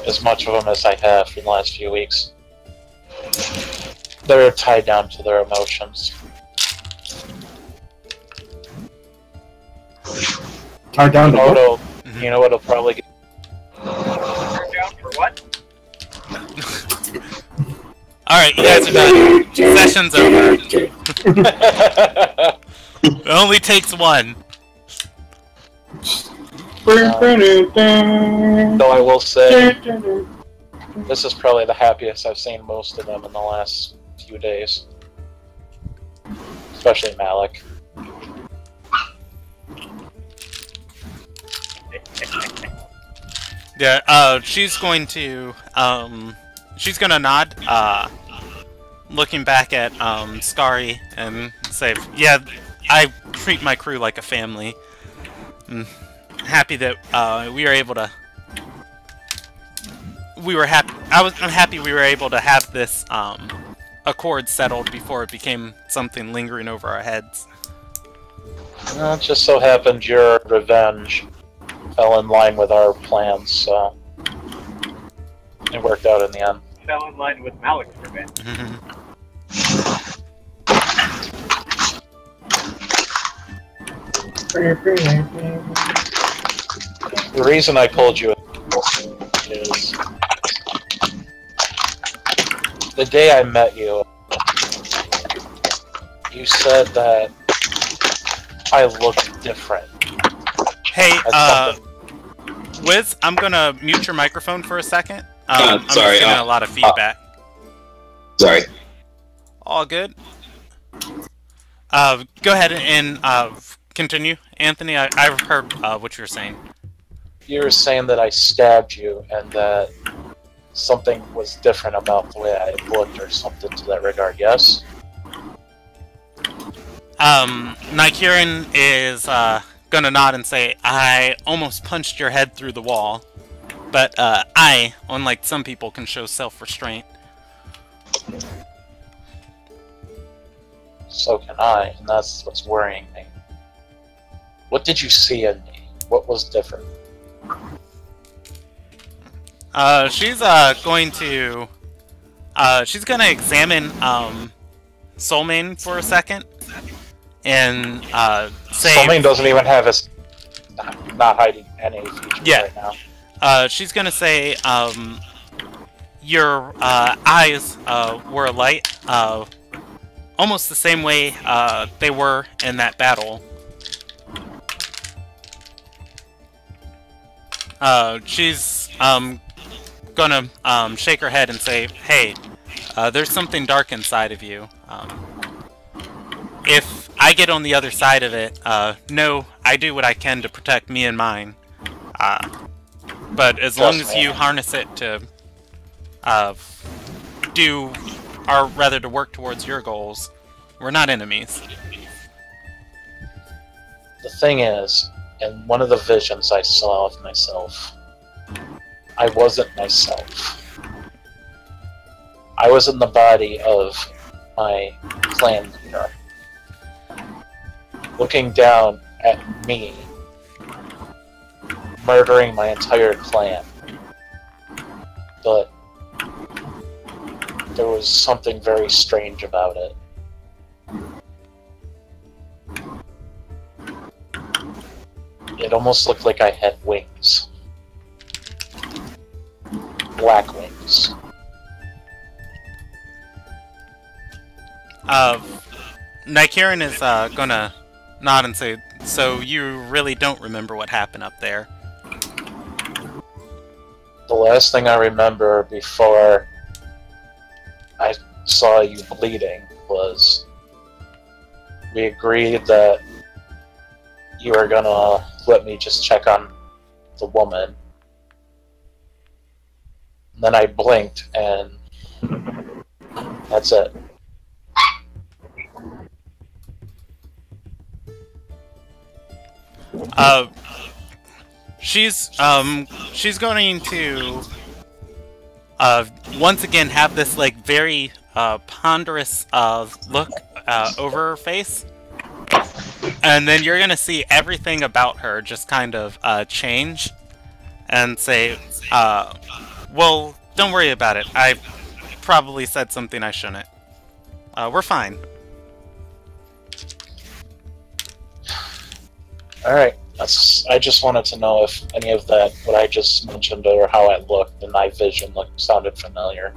as much of them as I have in the last few weeks, they're tied down to their emotions. Tied down to what? You know what'll probably get... Tied down for what? Alright, you guys are done. Session's over. It only takes one. Though I will say, this is probably the happiest I've seen most of them in the last few days. Especially Malik. Yeah, she's going to, she's gonna nod, looking back at, Skari and say, "Yeah, I treat my crew like a family. I'm happy that, we were able to... I'm happy we were able to have this, accord settled before it became something lingering over our heads." It just so happened your revenge fell in line with our plans, so it worked out in the end. Fell in line with Malik's revenge. The reason I pulled you is the day I met you, you said that I looked different. Hey, Wiz, I'm gonna mute your microphone for a second. Sorry, I'm just getting a lot of feedback. Sorry. All good. Go ahead and continue, Anthony. I've heard what you're saying. You were saying that I stabbed you and that something was different about the way I looked or something to that regard, yes? Nykirin is gonna nod and say, "I almost punched your head through the wall, but I, unlike some people, can show self-restraint." So can I, and that's what's worrying me. What did you see in me? What was different? She's gonna examine Soulmane for a second and say... Soulmane doesn't even have his... not hiding any features right now. She's gonna say, your eyes were alight, almost the same way they were in that battle. She's gonna shake her head and say, "Hey, there's something dark inside of you. If I get on the other side of it, no, I do what I can to protect me and mine. But as long as you harness it to to work towards your goals, we're not enemies." The thing is, in one of the visions I saw of myself, I wasn't myself. I was in the body of my clan leader, looking down at me, murdering my entire clan. But there was something very strange about it. It almost looked like I had wings. Black wings. Nykirin is gonna nod and say, so you really don't remember what happened up there? The last thing I remember before I saw you bleeding was we agreed that you were gonna let me just check on the woman. And then I blinked and that's it. She's going to once again have this like very ponderous look over her face, and then you're gonna see everything about her just kind of change, and say, well, don't worry about it. I probably said something I shouldn't. We're fine. Alright, I just wanted to know if any of that, what I just mentioned, or how I looked, and my vision sounded familiar.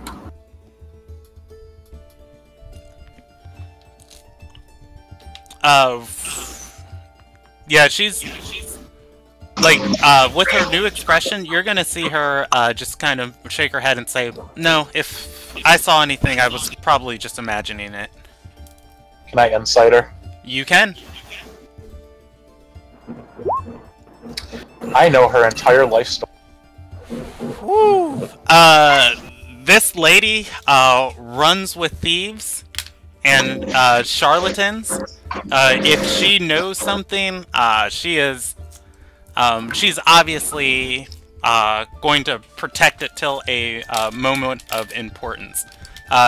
Yeah, she's like, with her new expression, you're gonna see her just kind of shake her head and say, no, if I saw anything, I was probably just imagining it. Can I insight her? You can. I know her entire life story. Woo! This lady runs with thieves and charlatans. If she knows something, she's obviously going to protect it till a moment of importance.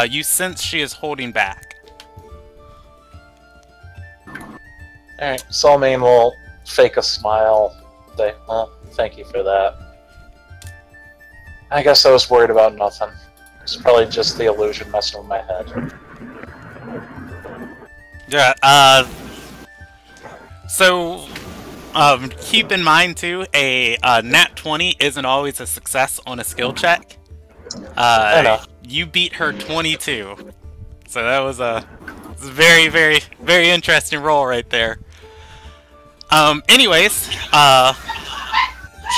You sense she is holding back. Alright, Soulmane will fake a smile. Say, well, thank you for that. I guess I was worried about nothing. It's probably just the illusion messing with my head. Yeah, so, keep in mind, too, a nat 20 isn't always a success on a skill check. I know. You beat her 22. So that was a very, very, very interesting roll right there. Anyways,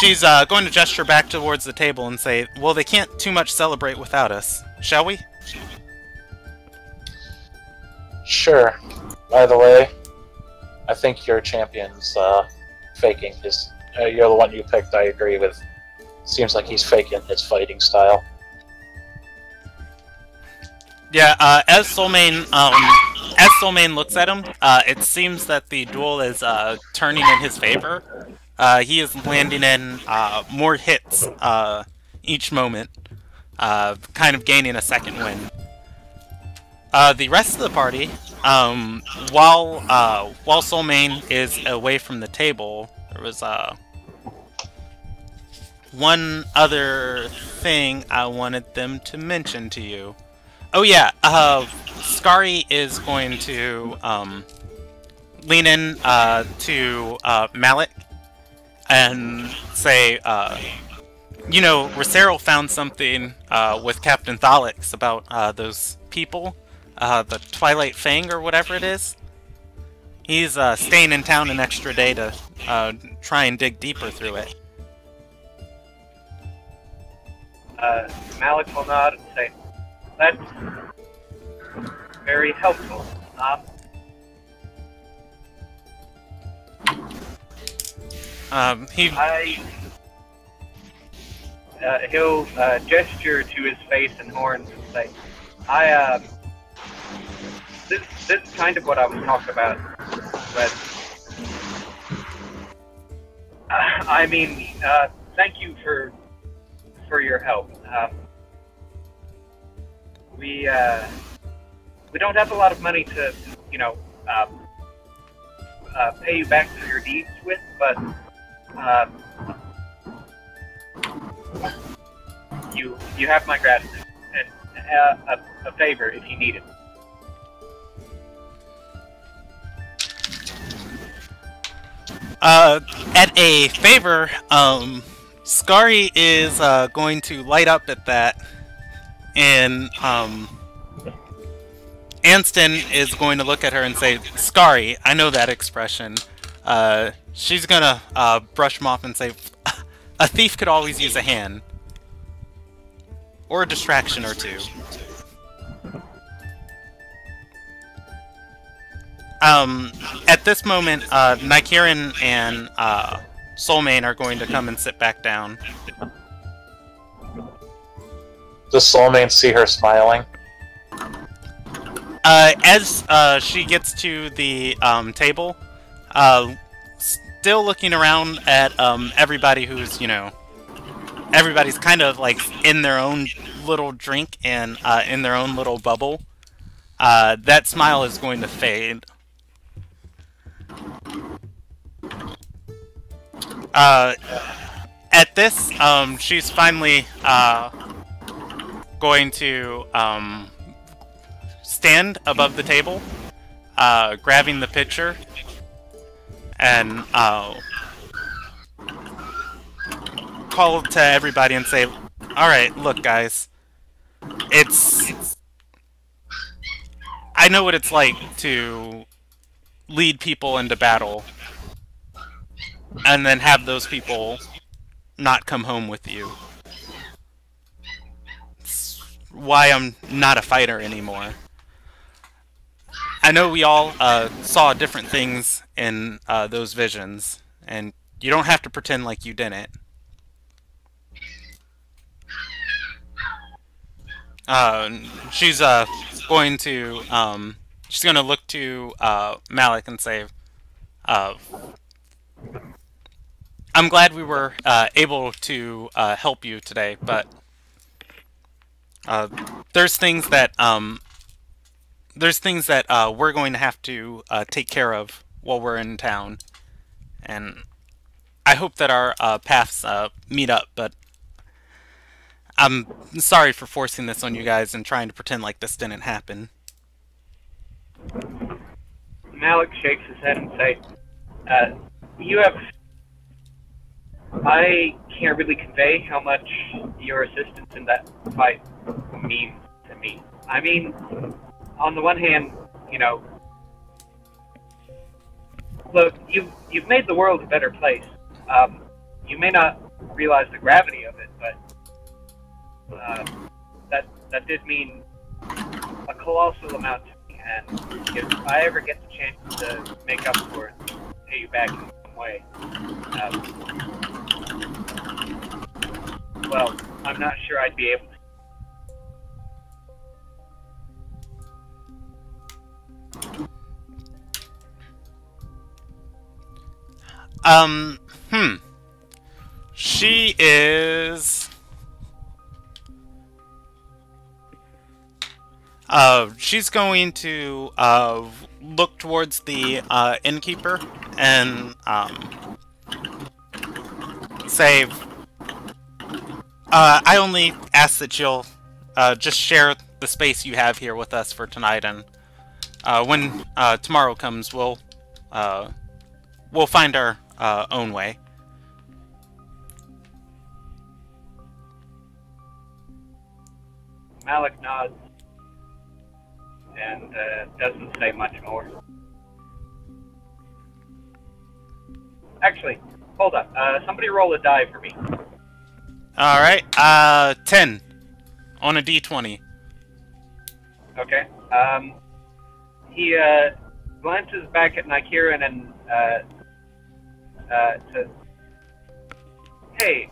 she's going to gesture back towards the table and say, well, they can't too much celebrate without us, shall we? Sure. By the way, I think your champion's faking his... you're the one you picked, I agree with. Seems like he's faking his fighting style. Yeah, as Soulmane looks at him, it seems that the duel is turning in his favor. He is landing in more hits each moment, kind of gaining a second win. The rest of the party, while Soulmane is away from the table, there was one other thing I wanted them to mention to you. Oh yeah, Skari is going to lean in to Malik and say, you know, Rosero found something with Captain Thalix about those people, the Twilight Fang or whatever it is. He's staying in town an extra day to try and dig deeper through it. Malik will nod and say, that's very helpful. He'll gesture to his face and horns and say, this is kind of what I was talking about, but I mean, thank you for your help. We don't have a lot of money to, you know, pay you back for your deeds with, but you have my gratitude and a favor if you need it. At a favor, Skari is going to light up at that, and Anston is going to look at her and say, "Skari, I know that expression." She's gonna brush him off and say, "A thief could always use a hand, or a distraction or two." At this moment, Nykirin and Soulmane are going to come and sit back down. Does Soulmane see her smiling? As she gets to the table, still looking around at everybody who's, you know, everybody's kind of like in their own little drink and in their own little bubble, that smile is going to fade. At this, she's finally going to stand above the table, grabbing the pitcher, and call to everybody and say, "Alright, look guys, I know what it's like to lead people into battle, and then have those people not come home with you. It's why I'm not a fighter anymore. I know we all saw different things in those visions, and you don't have to pretend like you didn't." She's going to look to Malik and say, "I'm glad we were able to help you today, but there's things that we're going to have to take care of while we're in town, and I hope that our paths meet up, but I'm sorry for forcing this on you guys and trying to pretend like this didn't happen." Malik shakes his head and says, I can't really convey how much your assistance in that fight means to me. I mean, on the one hand, you know, look, you've made the world a better place. You may not realize the gravity of it, but that did mean a colossal amount to me, and if I ever get the chance to make up for it, pay you back in some way, well, I'm not sure I'd be able to. She is... she's going to look towards the innkeeper and say, I only ask that you'll just share the space you have here with us for tonight, and when tomorrow comes, we'll find our own way. Malik nods and doesn't say much more. Actually, hold up. Somebody roll a die for me. Alright, 10 on a d20. Okay. He glances back at Nykirin and says, "Hey,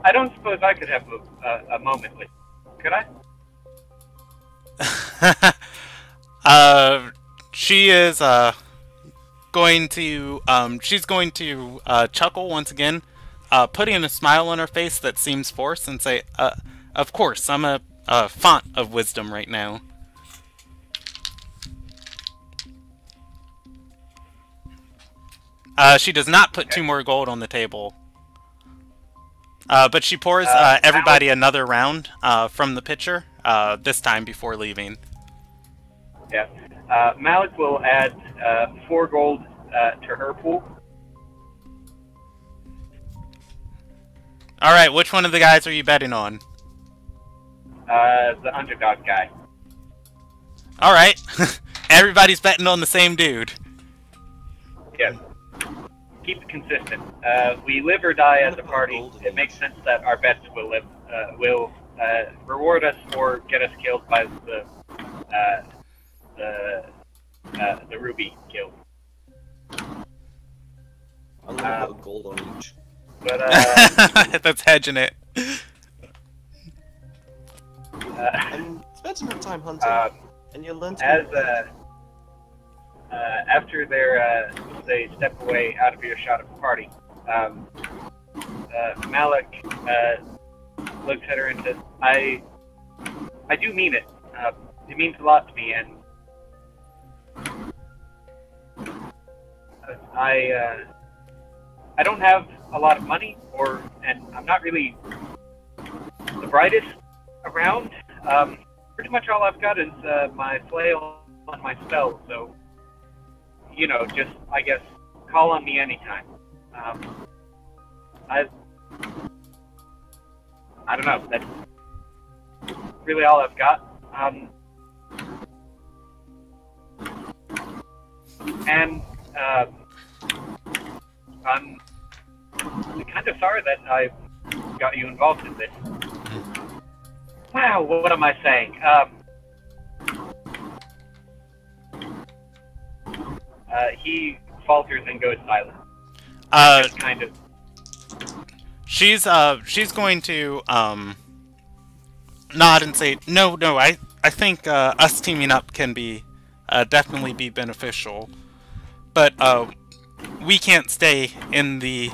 I don't suppose I could have a moment with you, could I?" she is she's going to chuckle once again, putting a smile on her face that seems forced, and say, "Of course, I'm a font of wisdom right now." She does not put 2 more gold on the table. But she pours everybody another round from the pitcher, this time before leaving. Yeah. Malik will add 4 gold to her pool. Alright, which one of the guys are you betting on? The underdog guy. Alright. Everybody's betting on the same dude. Yes. Keep it consistent. We live or die as a party. It makes sense that our bets will reward us or get us killed by the Ruby Guild. I'm gonna put gold on each. But That's hedging it. And spend some more time hunting. And you'll learn to after they step away out of earshot of the party, Malik looks at her and says, I do mean it. It means a lot to me, and I don't have a lot of money, and I'm not really the brightest around. Pretty much all I've got is my flail and my spell, so, you know, just, I guess, call on me anytime. I don't know, that's really all I've got. And I'm kind of sorry that I got you involved in this. Wow, what am I saying? He falters and goes silent. Just kind of. She's going to nod and say, no, I think us teaming up can be definitely be beneficial, but we can't stay in the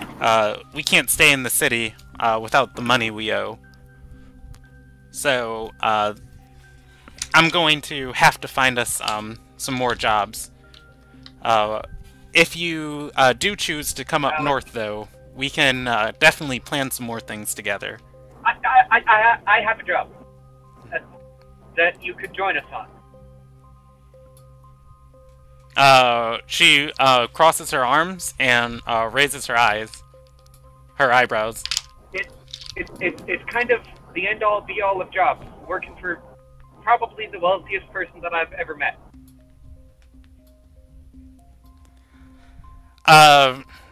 city without the money we owe. So I'm going to have to find us some more jobs. If you do choose to come up north, though, we can definitely plan some more things together. I have a job that you could join us on. She crosses her arms and raises her eyebrows. It's kind of the end-all, be-all of jobs. Working for probably the wealthiest person that I've ever met.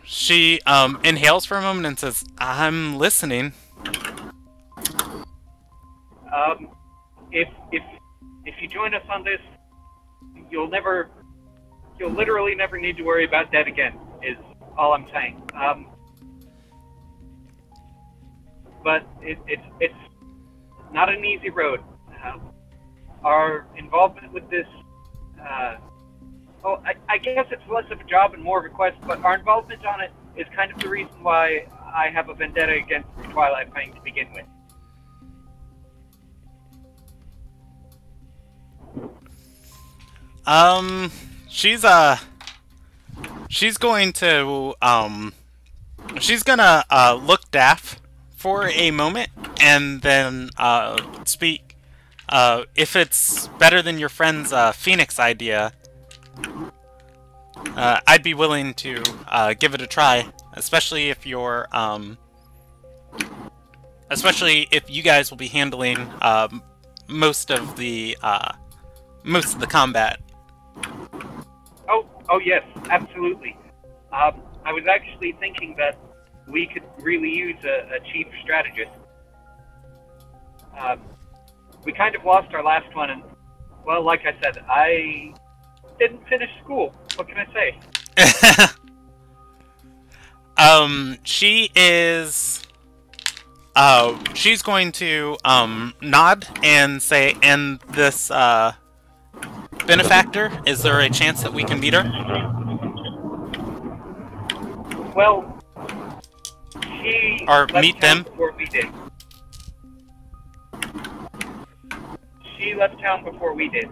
She inhales for a moment and says, "I'm listening." If you join us on this, you'll literally never need to worry about debt again, is all I'm saying. But it's not an easy road. Our involvement with this, I guess it's less of a job and more of a quest, but our involvement on it is kind of the reason why I have a vendetta against the Twilight Fang to begin with. She's gonna look daft for a moment and then speak. If it's better than your friend's Phoenix idea, I'd be willing to give it a try, especially if you're especially if you guys will be handling most of the combat. Oh yes, absolutely. I was actually thinking that we could really use a chief strategist. We kind of lost our last one, and, well, like I said, I didn't finish school. What can I say? She is... she's going to, nod and say, and this, benefactor? Is there a chance that we can meet her? Well, she Or left meet town them? before we did. She left town before we did.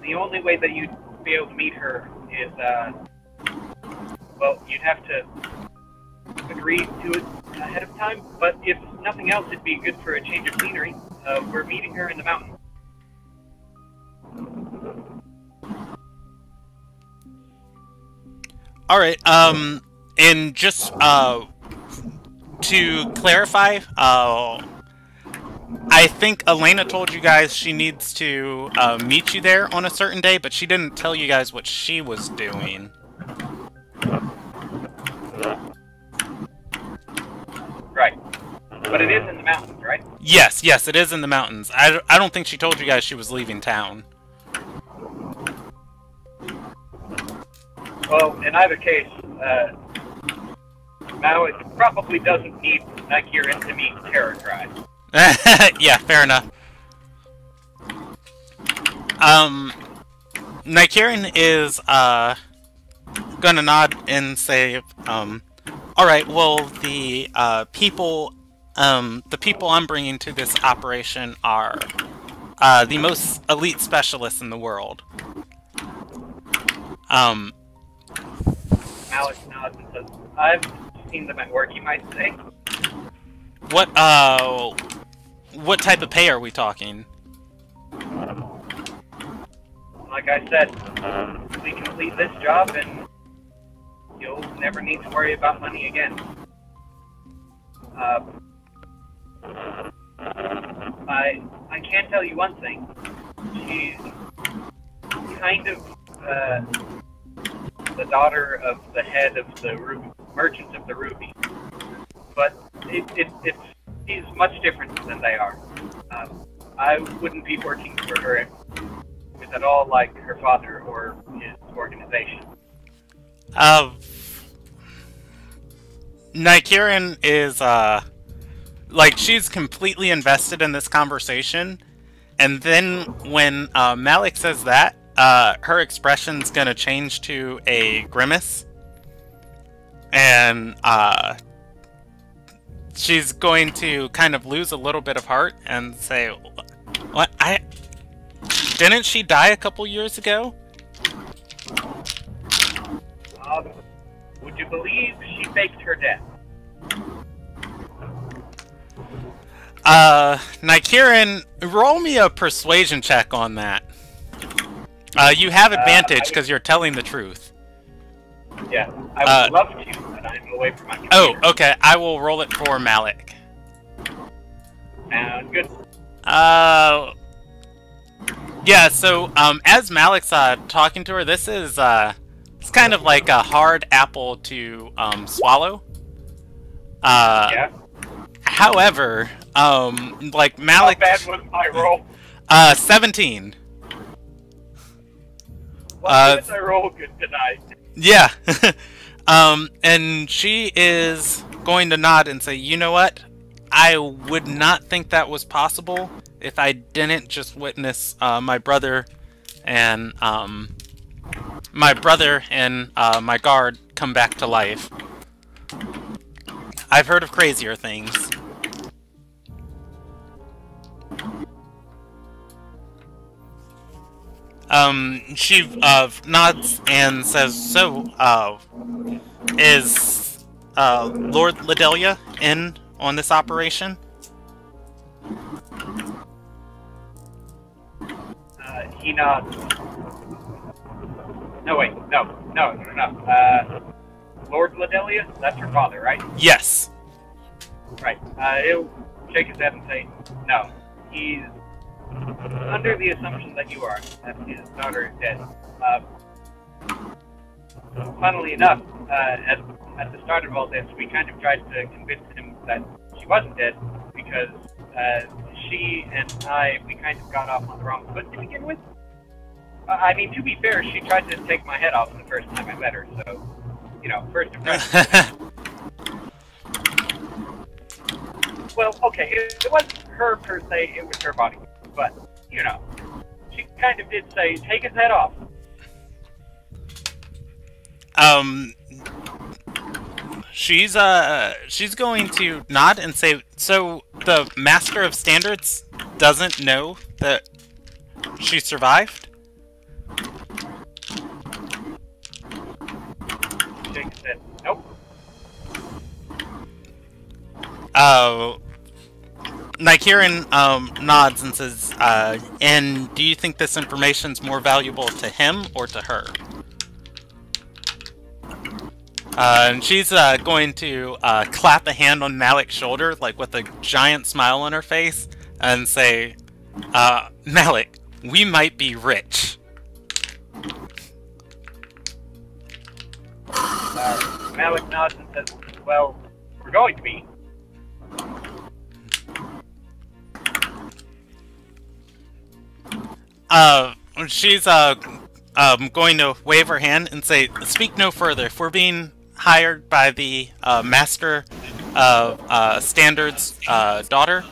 The only way that you'd be able to meet her is, well, you'd have to agree to it ahead of time, but if nothing else, it'd be good for a change of scenery. We're meeting her in the mountains. Alright, and just, to clarify, I think Elena told you guys she needs to meet you there on a certain day, but she didn't tell you guys what she was doing. Right. But it is in the mountains, right? Yes, yes, it is in the mountains. I don't think she told you guys she was leaving town. Well, in either case, Malik probably doesn't need Nikirin to meet Terror Tribe. Yeah, fair enough. Nikirin is, gonna nod and say, alright, well, the people I'm bringing to this operation are, the most elite specialists in the world. Malik nods and says, I've seen them at work, you might say. What type of pay are we talking? Like I said, we complete this job and you'll never need to worry about money again. I can tell you one thing. She's kind of the daughter of the head of the merchants of the Ruby. But she's much different than they are. I wouldn't be working for her if it's at all like her father or his organization. Nikirin is, like, she's completely invested in this conversation, and then when Malik says that, her expression's gonna change to a grimace, and she's going to kind of lose a little bit of heart and say, "What? Didn't she die a couple years ago?" Would you believe she faked her death? Nikirin, roll me a persuasion check on that. You have advantage because you're telling the truth. Yeah, I would love to, but I'm away from my computer. Oh, okay. I will roll it for Malik. Sounds good. Yeah, so, as Malik's, talking to her, this is, it's kind of like a hard apple to, swallow. Yeah. However, like, Malik... How bad was my roll? 17. Why did I roll good tonight? Yeah. And she is going to nod and say, you know what? I would not think that was possible if I didn't just witness my brother and my guard come back to life. I've heard of crazier things. She nods and says, so, is Lord Lidelia in on this operation? He nods. No, wait, no. Lord Lidelia? That's her father, right? Yes. Right. He'll shake his head and say, no. He's under the assumption that you are, that his daughter is dead. Funnily enough, at the start of all this, we kind of tried to convince him that she wasn't dead because she and we kind of got off on the wrong foot to begin with. I mean, to be fair, she tried to take my head off the first time I met her, so, you know, first impression. Well, okay, it wasn't her per se, it was her body. But, you know, she kind of did say, take his head off. She's going to nod and say, so the Master of Standards doesn't know that she survived? Jake said, nope. Nykirin nods and says, and do you think this information's more valuable to him or to her? And she's going to clap a hand on Malik's shoulder, like with a giant smile on her face, and say, Malik, we might be rich. Malik nods and says, well, we're going to be. She's going to wave her hand and say, speak no further. If we're being hired by the Master of Standards daughter,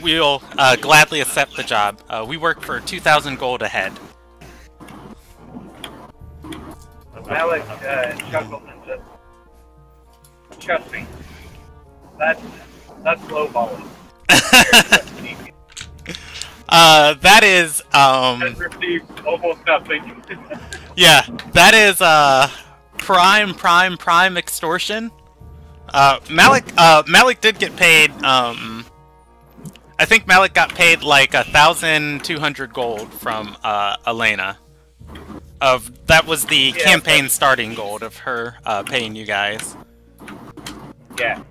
we'll gladly accept the job. We work for 2,000 gold a head. Malik chuckles and says, trust me, that's lowballing. That is, Has received almost nothing. yeah, that is, prime extortion. Malik did get paid, I think Malik got paid like 1,200 gold from, Elena. That was the campaign starting gold of her, paying you guys. Yeah.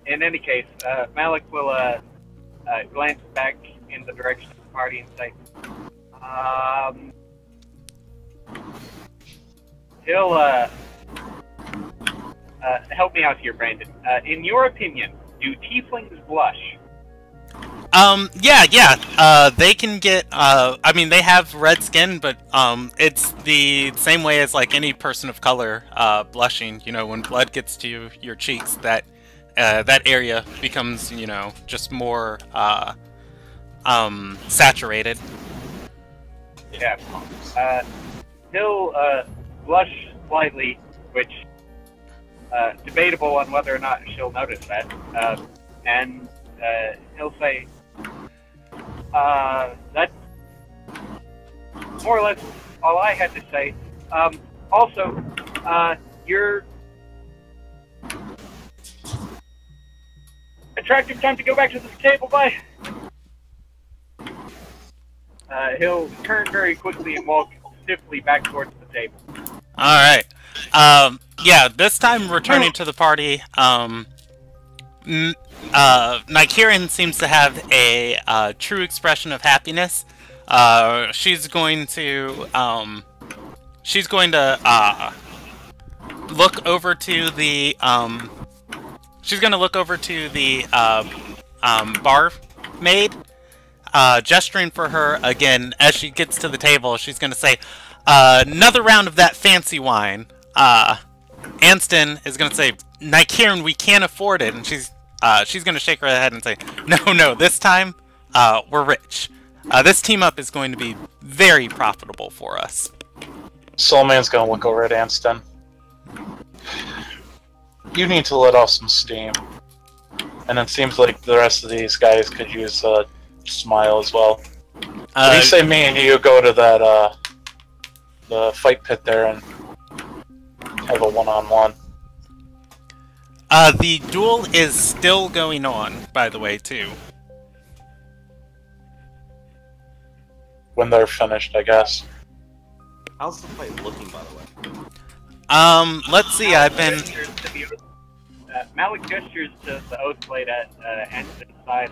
In any case, Malik will, glance back in the direction of the party and say, he'll, help me out here, Brandon. In your opinion, do tieflings blush? Yeah. They can get, I mean, they have red skin, but, it's the same way as, like, any person of color, blushing. You know, when blood gets to your cheeks, that area becomes, you know, just more, saturated. Yeah. He'll, blush slightly, which, debatable on whether or not she'll notice that. And, he'll say, that's more or less all I had to say. Also, you're attractive. Time to go back to the table, bye. He'll turn very quickly and walk stiffly back towards the table. Alright. Yeah, this time returning to the party, Nykirin seems to have a true expression of happiness. She's going to look over to the barmaid, gesturing for her again. As she gets to the table, she's gonna say, another round of that fancy wine. Anston is gonna say, Nykirin, we can't afford it, and she's gonna shake her head and say, no, this time, we're rich. This team up is going to be very profitable for us. Soulman's gonna look over at Anston. You need to let off some steam. And it seems like the rest of these guys could use a smile as well. What do you say me and you go to that, the fight pit there and have a one-on-one? The duel is still going on, by the way, too. When they're finished, I guess. How's the fight looking, by the way? Let's see, I've been... Malik gestures to the oath blade at Anston's side,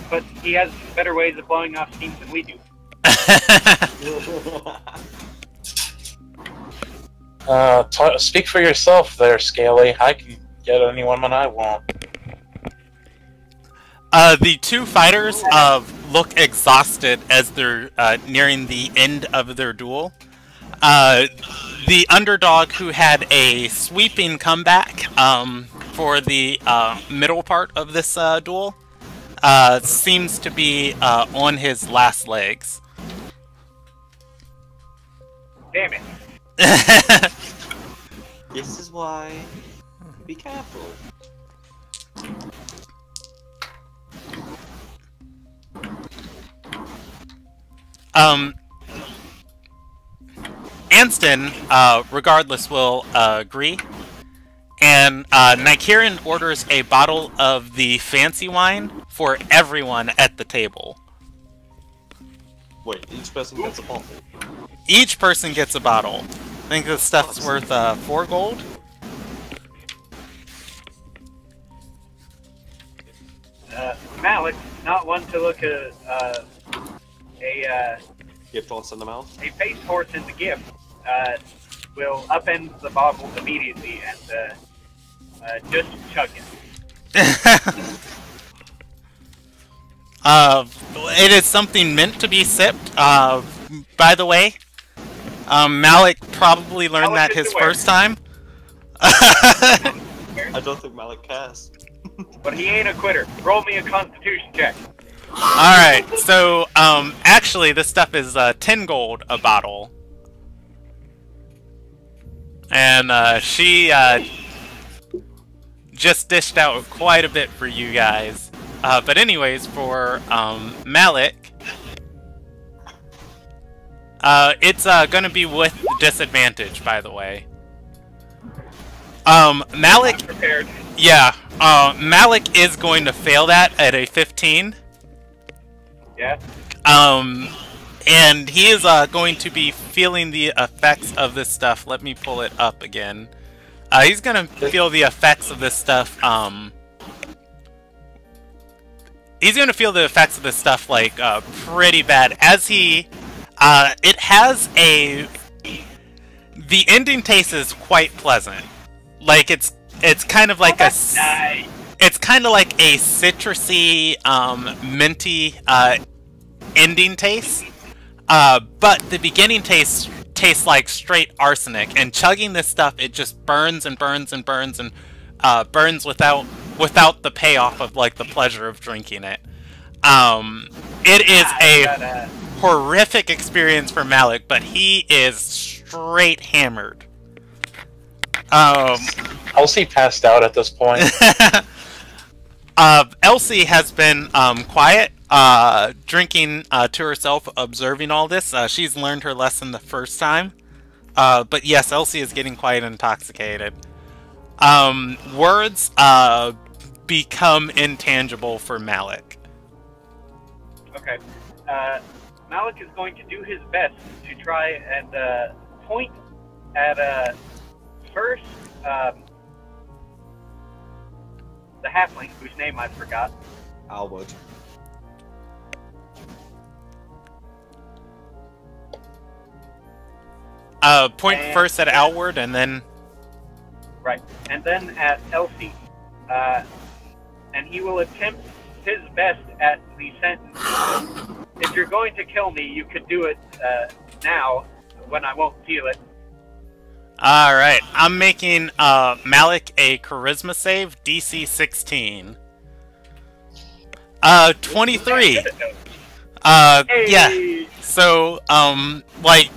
but he has better ways of blowing off steam than we do. Speak for yourself there, Scaly. I can get any woman I want. The two fighters look exhausted as they're nearing the end of their duel. The underdog, who had a sweeping comeback, for the middle part of this duel seems to be on his last legs. Damn it. This is why. Be careful. Anston, regardless, will agree. And Nykirin orders a bottle of the fancy wine for everyone at the table. Wait, each person gets a bottle? Each person gets a bottle. I think this stuff's worth 4 gold. Malik, not one to look at a Gift horse in the mouth? a face horse in the gift, will upend the bottle immediately and just chug it. It is something meant to be sipped. By the way, Malik probably learned that his first time. I don't think Malik cares. But he ain't a quitter. Roll me a constitution check. Alright, so, actually, this stuff is 10 gold a bottle. And, she, just dished out quite a bit for you guys. But anyways, for, Malik, it's, gonna be with disadvantage, by the way. Malik... I'm prepared. Yeah, Malik is going to fail that at a 15. Yeah. And he is going to be feeling the effects of this stuff. Let me pull it up again. He's gonna feel the effects of this stuff. He's gonna feel the effects of this stuff like pretty bad. As he, it has a. The ending taste is quite pleasant. Like it's kind of like nice. It's kind of like a citrusy, minty ending taste. But the beginning tastes like straight arsenic, and chugging this stuff, it just burns and burns and burns and burns without the payoff of like the pleasure of drinking it. It is a horrific experience for Malik, but he is straight hammered. Elsie passed out at this point. Elsie has been quiet, drinking to herself, observing all this. She's learned her lesson the first time. But yes, Elsie is getting quite intoxicated. Words become intangible for Malik. Okay. Malik is going to do his best to try and point at first the halfling, whose name I forgot. Alwood. Point first at Alward, and then... Right. And then at Elsie. And he will attempt his best at the sentence. If you're going to kill me, you could do it now, when I won't feel it. Alright, I'm making Malik a charisma save, DC 16. 23. Hey! Yeah. So, like,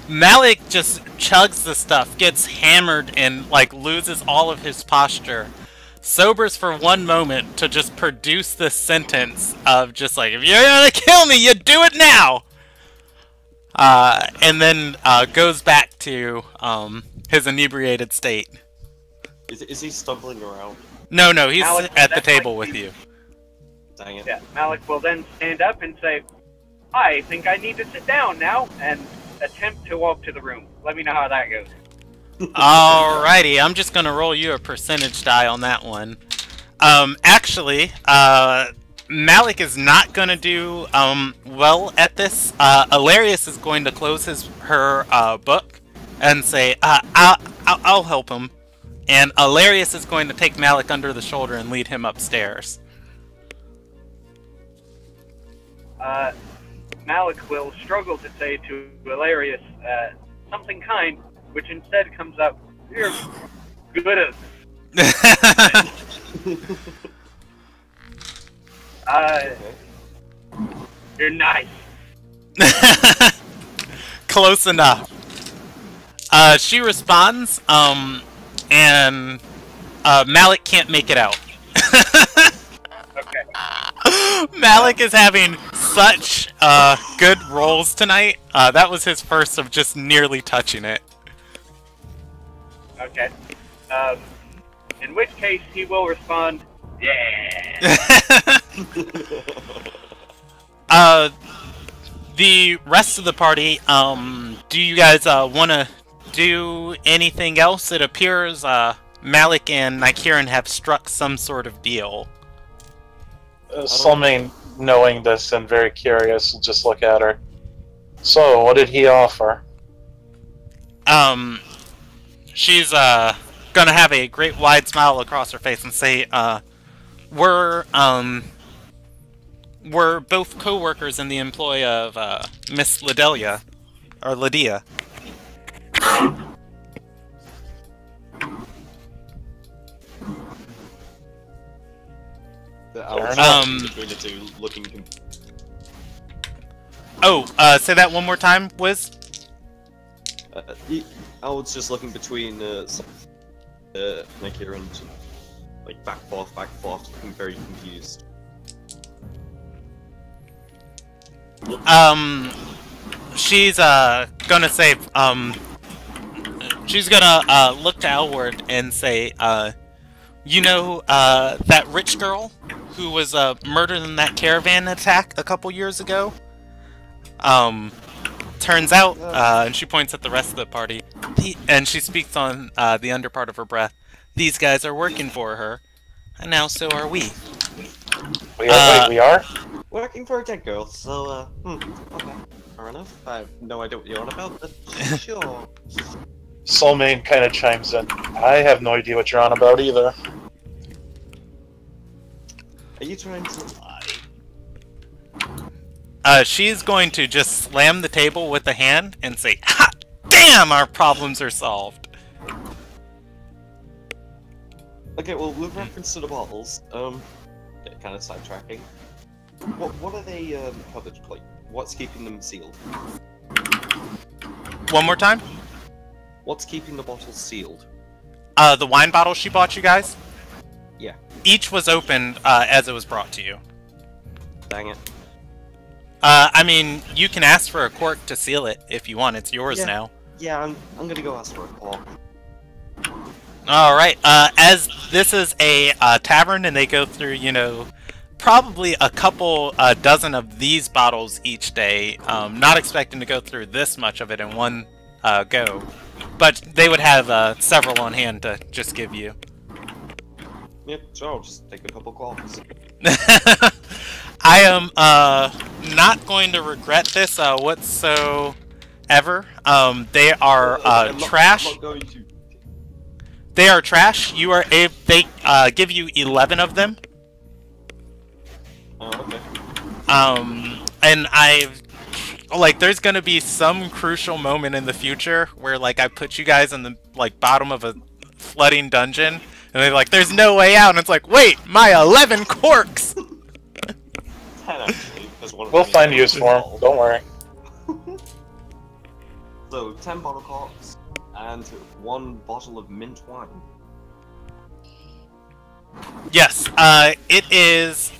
Malik just chugs the stuff, gets hammered, and, like, loses all of his posture. Sobers for one moment to just produce this sentence of just like, if you're gonna kill me, you do it now! And then goes back to his inebriated state. Is he stumbling around? No, he's Malik, at the that's table like with you. Dang it. Yeah, Malik will then stand up and say, I think I need to sit down now, and attempt to walk to the room. Let me know how that goes. Alrighty, I'm just gonna roll you a percentage die on that one. Actually, Malik is not gonna do well at this. Alarius is going to close her book and say, I'll help him. And Alarius is going to take Malik under the shoulder and lead him upstairs. Malik will struggle to say to Alarius something kind, which instead comes up, you're good at You're nice. Close enough. She responds, and Malik can't make it out. Okay. Malik is having such good rolls tonight. That was his first of just nearly touching it. Okay. In which case, he will respond, yeah. The rest of the party, do you guys want to do anything else? It appears Malik and Nikiran have struck some sort of deal. Soulmane, knowing this and very curious, will just look at her. So, what did he offer? She's gonna have a great wide smile across her face and say, we're both co-workers in the employ of Miss Lydia. Between the two, looking. Say that one more time, Wiz. I was just looking between Nikia and like back and forth, looking very confused. She's gonna say, she's gonna look to Elward and say, you know, that rich girl who was murdered in that caravan attack a couple years ago? Turns out, and she points at the rest of the party, and she speaks on the underpart of her breath, these guys are working for her, and now so are we. We are? Working for a dead girl, so, okay, fair enough. I have no idea what you're on about, but sure. Soulmane kind of chimes in. I have no idea what you're on about either. Are you trying to lie? She's going to just slam the table with a hand and say, "Ha! Damn, our problems are solved." Okay, well, with reference to the bottles, kind of sidetracking. What are they covered? Like, what's keeping them sealed? One more time. What's keeping the bottles sealed? The wine bottle she bought you guys? Yeah. Each was opened as it was brought to you. Dang it. I mean, you can ask for a cork to seal it if you want. It's yours now. Yeah, I'm gonna go ask for a cork. Alright, as this is a tavern and they go through, you know, probably a couple dozen of these bottles each day, not expecting to go through this much of it in one go. But they would have several on hand to just give you. Yep, so I'll just take a couple corks. I am not going to regret this whatsoever. They are trash. I'm not going to. They are trash. You are they give you 11 of them. Oh, okay. And like, there's gonna be some crucial moment in the future where, like, I put you guys in the, like, bottom of a flooding dungeon, and they're like, there's no way out, and it's like, wait, my 11 corks! 10 actually, because one of We'll them find is use for them, don't worry. So, 10 bottle corks, and 1 bottle of mint wine. Yes, it is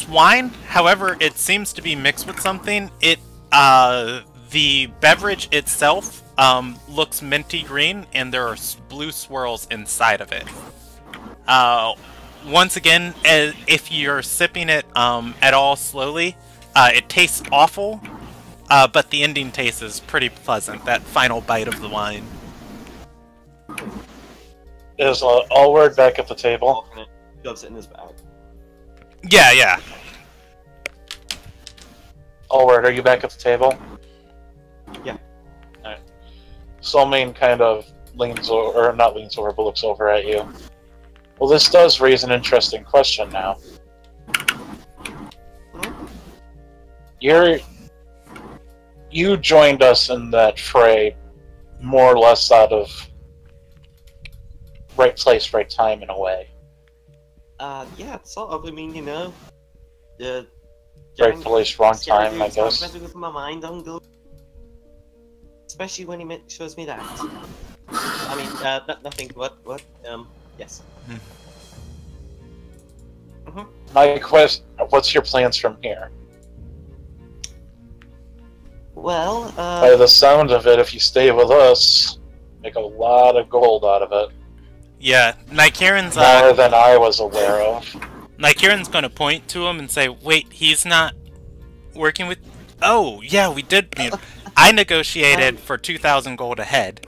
wine, however, it seems to be mixed with something. The beverage itself, looks minty green, and there are blue swirls inside of it. Once again, if you're sipping it, at all slowly, it tastes awful, but the ending taste is pretty pleasant, that final bite of the wine. Is Allward back at the table? Shoves it in his bag. Yeah. Allward, are you back at the table? Yeah. Alright. Soulmane kind of leans over, or not leans over, but looks over at you. Well, this does raise an interesting question now. You joined us in that fray more or less out of right place, right time in a way. Yeah, sort of. I mean, you know, Right place, wrong scary time, I dudes aren't guess. messing with my mind on go. Especially when he shows me that. I mean, nothing. What? Yes. My quest. What's your plans from here? Well, By the sound of it, if you stay with us, make a lot of gold out of it. Yeah, Nykarin's More than I was aware of. Nykarin's gonna point to him and say, "Wait, he's not working with." Oh, yeah, we did. I negotiated for 2,000 gold a head.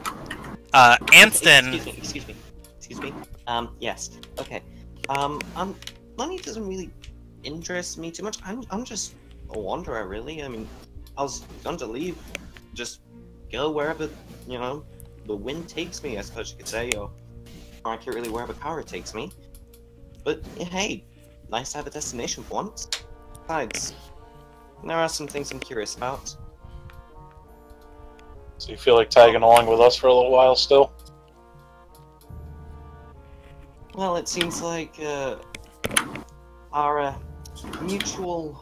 Anston. Excuse me. Yes. Okay. Money doesn't really interest me too much. I'm just a wanderer, really. I mean, I was going to leave, just go wherever, you know, the wind takes me, I suppose you could say, or accurately wherever Kara takes me. But hey, nice to have a destination for once. Besides, there are some things I'm curious about. So you feel like tagging along with us for a little while still? Well, it seems like our mutual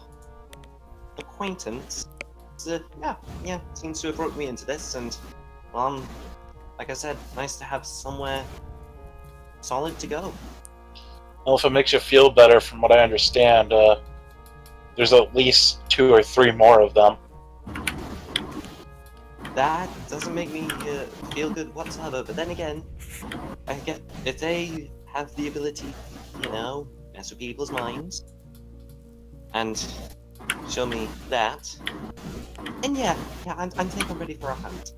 acquaintance, yeah, seems to have brought me into this, and like I said, nice to have somewhere solid to go. Well, if it makes you feel better, from what I understand, there's at least 2 or 3 more of them. That doesn't make me feel good whatsoever, but then again, I get if they have the ability, you know, mess with people's minds, and show me that, and yeah, I think I'm ready for a hunt.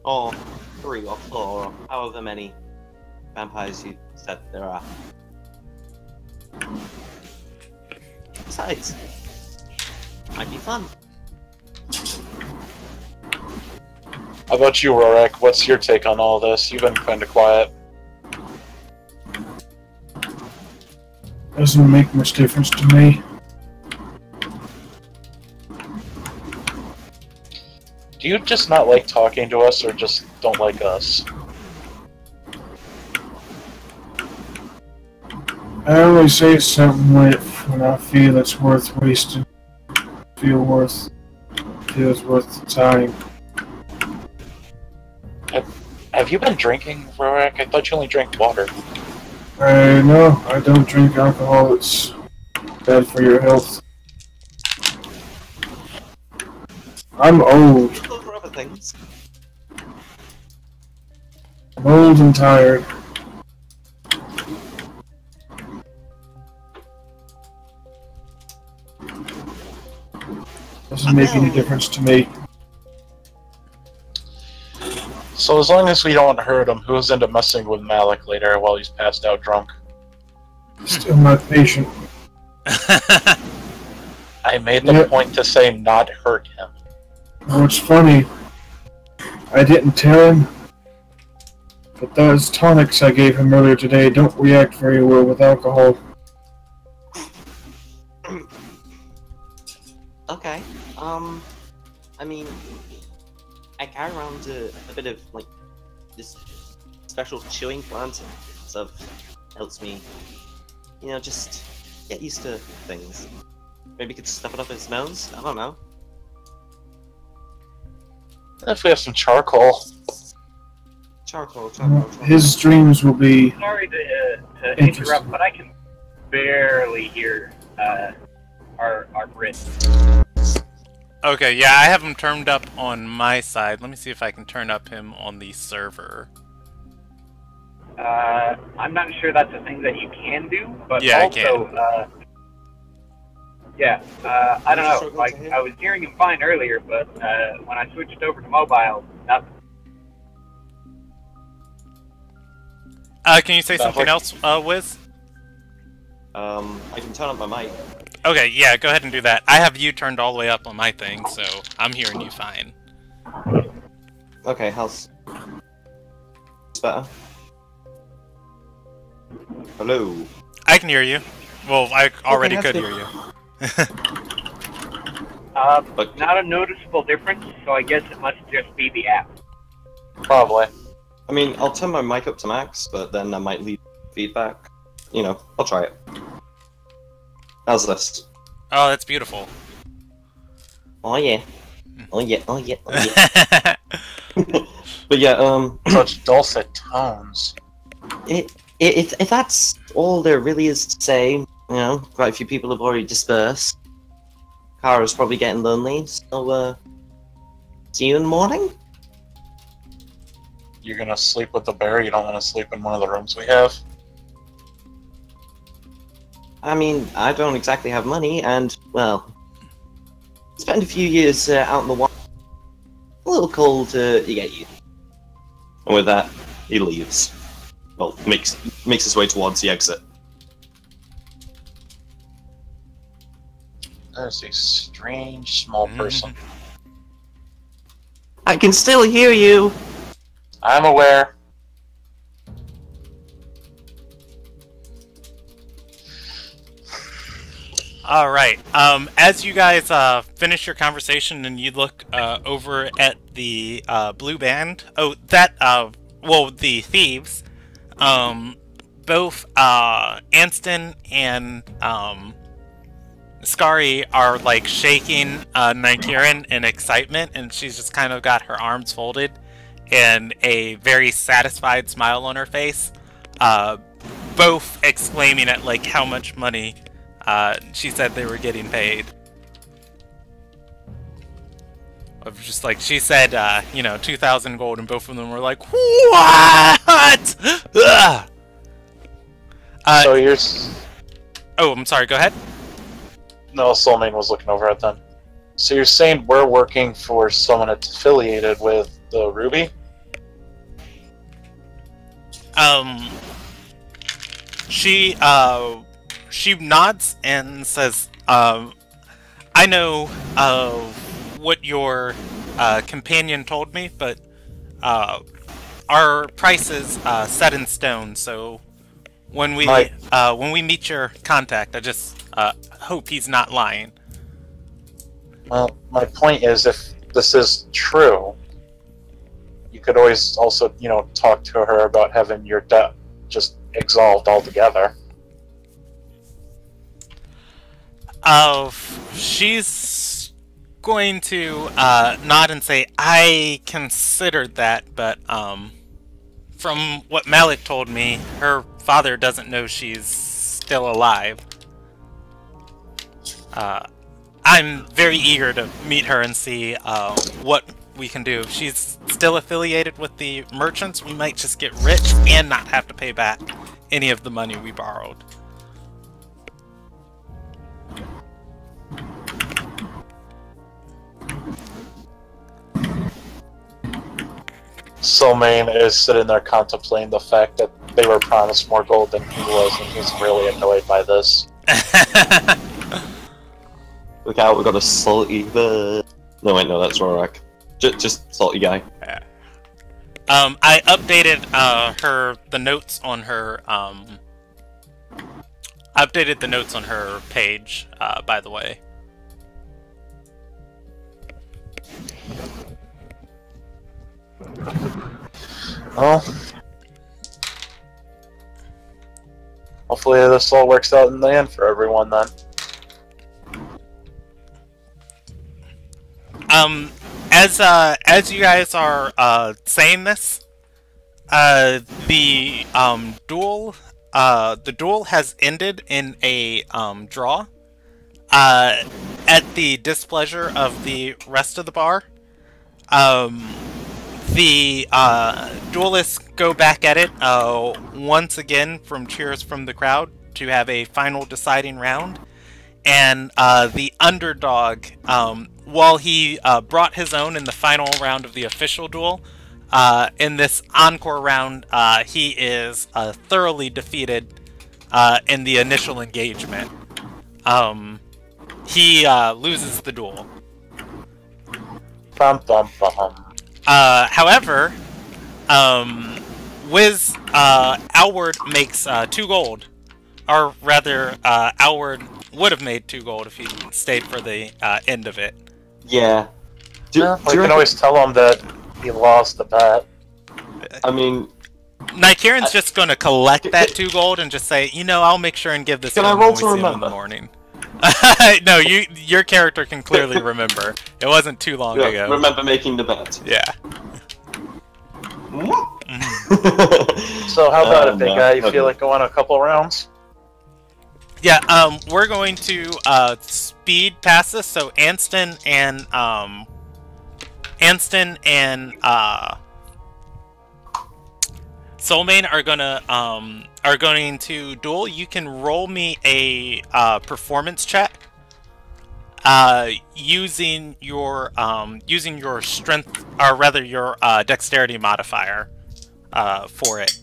Or 3 or 4, or however many vampires you said there are. Besides, might be fun. How about you, Rorik? What's your take on all this? You've been kind of quiet. Doesn't make much difference to me. Do you just not like talking to us, or just don't like us? I only say something when I feel it's worth wasting. Feels worth the time. Have you been drinking, Rorik? I thought you only drank water. No, I don't drink alcohol. It's bad for your health. I'm old. For other things. I'm old and tired. Doesn't make any difference to me. So as long as we don't hurt him, who's into messing with Malik later while he's passed out drunk? Still not patient. I made the point to say not hurt him. What's funny, I didn't tell him, but those tonics I gave him earlier today don't react very well with alcohol. Okay, I mean, I carry around a bit of, like, this special chewing plant, sort of helps me, you know, just get used to things. Maybe could stuff it up his nose? I don't know. If we have some charcoal. Charcoal. His dreams will be... Sorry to interrupt, but I can barely hear our Brit. Okay, yeah, I have him turned up on my side. Let me see if I can turn up him on the server. I'm not sure that's a thing that you can do, but yeah, also, I don't know. Like, I was hearing him fine earlier, but when I switched over to mobile, nothing. Can you say something else, Wiz? I can turn up my mic. Okay, yeah, go ahead and do that. I have you turned all the way up on my thing, so I'm hearing you fine. Okay, how's... It's better? Hello? I can hear you. Well, I already could hear you. Not a noticeable difference, so I guess it must just be the app. Probably. I mean, I'll turn my mic up to max, but then I might leave feedback. You know, I'll try it. How's this? Oh, that's beautiful. Oh yeah. Oh yeah, oh yeah, oh yeah. But yeah, Such dulcet tones. if that's all there really is to say, you know, quite a few people have already dispersed. Kara's probably getting lonely, so, see you in the morning? You're gonna sleep with the bear? You don't want to sleep in one of the rooms we have? I mean, I don't exactly have money, and, well, spent a few years out in the wild. A little cold to get you. And with that, he leaves. Well, makes his way towards the exit. There's a strange small person. I can still hear you! I'm aware. Alright, as you guys finish your conversation and you look over at the blue band, well, the thieves, both Anston and Skari are like shaking Nigerian in excitement, and she's just kind of got her arms folded and a very satisfied smile on her face, both exclaiming at like how much money she said they were getting paid. Of just like, she said, you know, 2,000 gold, and both of them were like, what? So you're... Oh, I'm sorry, go ahead. No, Soulmane was looking over at them. So you're saying we're working for someone that's affiliated with the Ruby? She nods and says, I know what your companion told me, but our price is set in stone, so when we meet your contact, I just hope he's not lying. Well, my point is, if this is true, you could always also, you know, talk to her about having your debt just absolved altogether. She's going to nod and say, I considered that, but from what Malik told me, her father doesn't know she's still alive. I'm very eager to meet her and see what we can do. If she's still affiliated with the merchants, we might just get rich and not have to pay back any of the money we borrowed. Soulmane is sitting there contemplating the fact that they were promised more gold than he was, and he's really annoyed by this. Look out, we got a salty bird. No, wait, no, that's Rorak. Just salty guy. I updated the notes on her. Updated the notes on her page, by the way. Well, hopefully this all works out in the end for everyone then. As you guys are saying this, the duel has ended in a draw. At the displeasure of the rest of the bar, the duelists go back at it once again from cheers from the crowd to have a final deciding round. And the underdog, while he brought his own in the final round of the official duel, in this encore round, he is thoroughly defeated in the initial engagement. He loses the duel. Bum, bum, bum. However, Alward makes 2 gold. Or rather, Alward would have made 2 gold if he stayed for the end of it. Yeah. We can always tell him that he lost the bet. I mean... Kieran's just gonna collect that 2 gold and just say, you know, I'll make sure and give this to him when we see him in the morning. No, your character can clearly remember. It wasn't too long ago. Remember making the bet. Yeah. So how about it, big guy? You feel like going a couple rounds? Yeah, we're going to speed past this, so Anston and Soulmane are going to duel. You can roll me a performance check using your strength, or rather your dexterity modifier for it.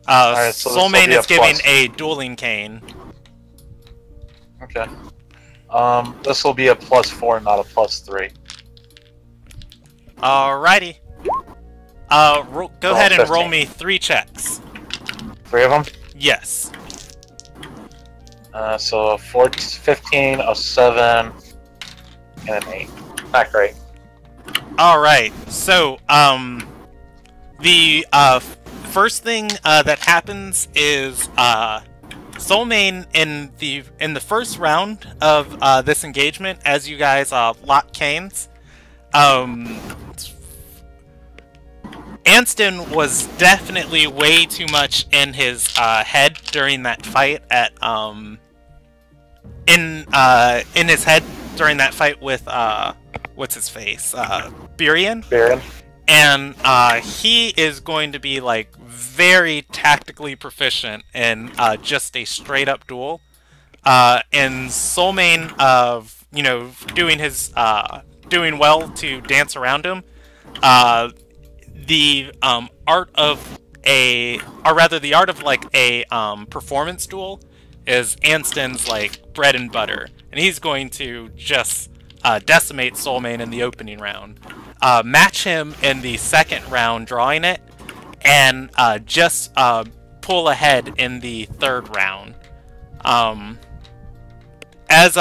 Alright, so Soulmane is giving a dueling cane. Okay. This will be a +4, not a +3. Alrighty. Go ahead and 15. roll me 3 checks. 3 of them? Yes. So a 15, a 7, and an 8. Not great. Alright, so, the, first thing, that happens is, Soulmane, in the first round of, this engagement, as you guys, lock canes, Anston was definitely way too much in his, head during that fight at, in his head during that fight with, what's his face? Birion? Birion. And, he is going to be, like, very tactically proficient in, just a straight-up duel. And Soulmane, you know, doing his, doing well to dance around him, the, art of like, a, performance duel is Anston's, like, bread and butter. And he's going to just, decimate Soulmane in the opening round. Match him in the second round, drawing it, and just pull ahead in the third round. As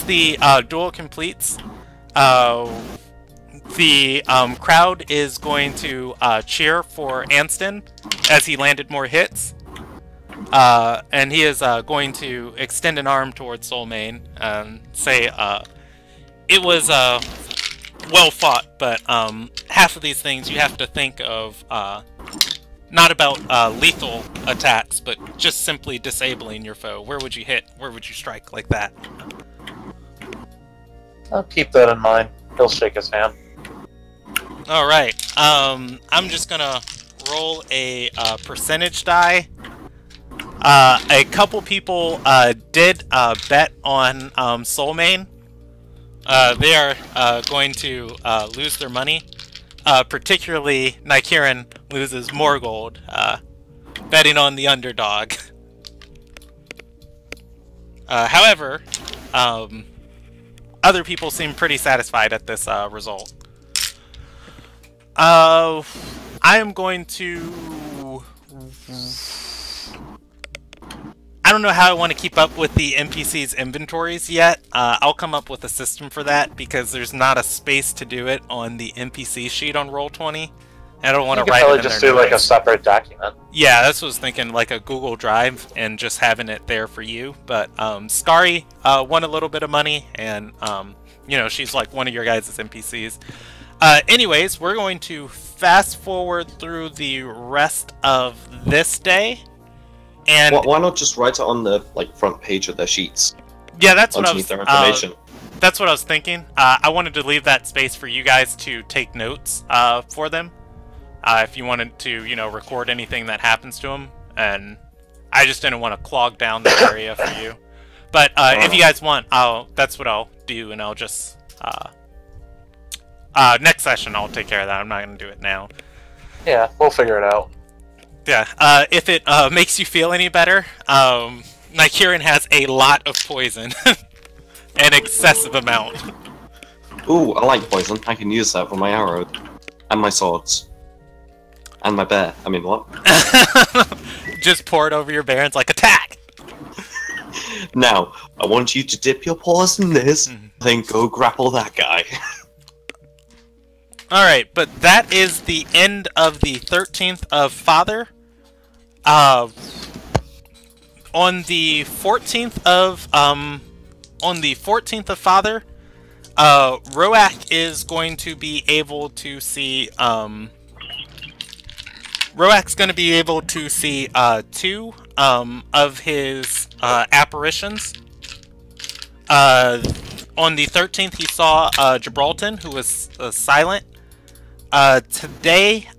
the duel completes, the crowd is going to cheer for Anston as he landed more hits. And he is going to extend an arm towards Soulmane and say, it was well fought, but half of these things you have to think of not about lethal attacks, but just simply disabling your foe. Where would you hit? Where would you strike like that? I'll keep that in mind. He'll shake his hand. Alright, I'm just gonna roll a percentage die. A couple people did bet on Soulmane. They are going to lose their money. Particularly, Kieran loses more gold, betting on the underdog. However, other people seem pretty satisfied at this result. I am going to... I don't know how I want to keep up with the NPC's inventories yet. I'll come up with a system for that because there's not a space to do it on the NPC sheet on Roll20. I don't want to write it in probably just do like a separate document. Yeah, that's what I was thinking, like a Google Drive and just having it there for you. But Skari won a little bit of money, and you know, she's like one of your guys' NPCs. Anyways, we're going to fast forward through the rest of this day. And why not just write it on the front page of their sheets? Yeah, that's what I was. Their information. That's what I was thinking. I wanted to leave that space for you guys to take notes for them, if you wanted to, you know, record anything that happens to them. And I just didn't want to clog down the area for you. But if you guys want, that's what I'll do, and I'll just next session I'll take care of that. I'm not going to do it now. Yeah, we'll figure it out. Yeah, if it makes you feel any better, Kieran has a lot of poison. An excessive amount. Ooh, I like poison. I can use that for my arrow. And my swords. And my bear. I mean, what? Just pour it over your bear and it's like, attack! Now, I want you to dip your paws in this, then go grapple that guy. Alright, but that is the end of the 13th of Father. On the 14th of Father, Roak is going to be able to see Roak's going to be able to see 2 of his apparitions. On the 13th, he saw Gibraltar, who was silent. Today,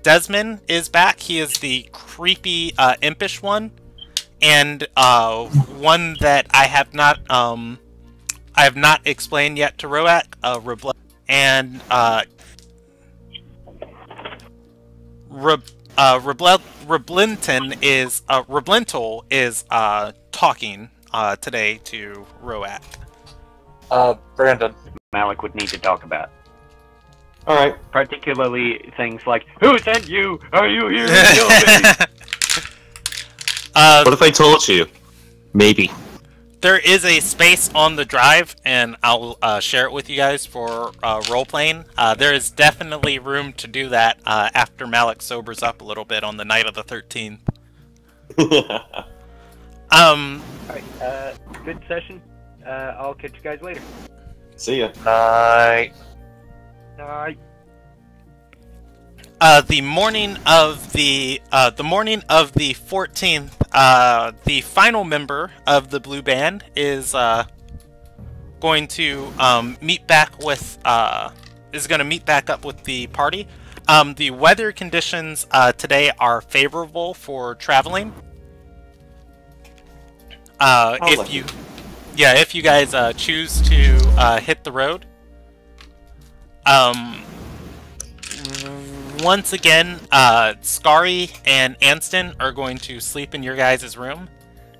Desmond is back. He is the creepy, impish one, and one that I have not explained yet to Roak. And Reblintel is talking today to Roak. Brandon. Malik would need to talk about. Alright. Particularly things like, "Who sent you? Are you here to kill me?" What if I told you? Maybe. There is a space on the drive, and I'll share it with you guys for role-playing. There is definitely room to do that after Malik sobers up a little bit on the night of the 13th. Alright, good session. I'll catch you guys later. See ya. Night. Night. The morning of the 14th, the final member of the Blue Band is going to meet back up with the party. The weather conditions today are favorable for traveling. If you guys choose to hit the road. Once again, Skari and Anston are going to sleep in your guys' room.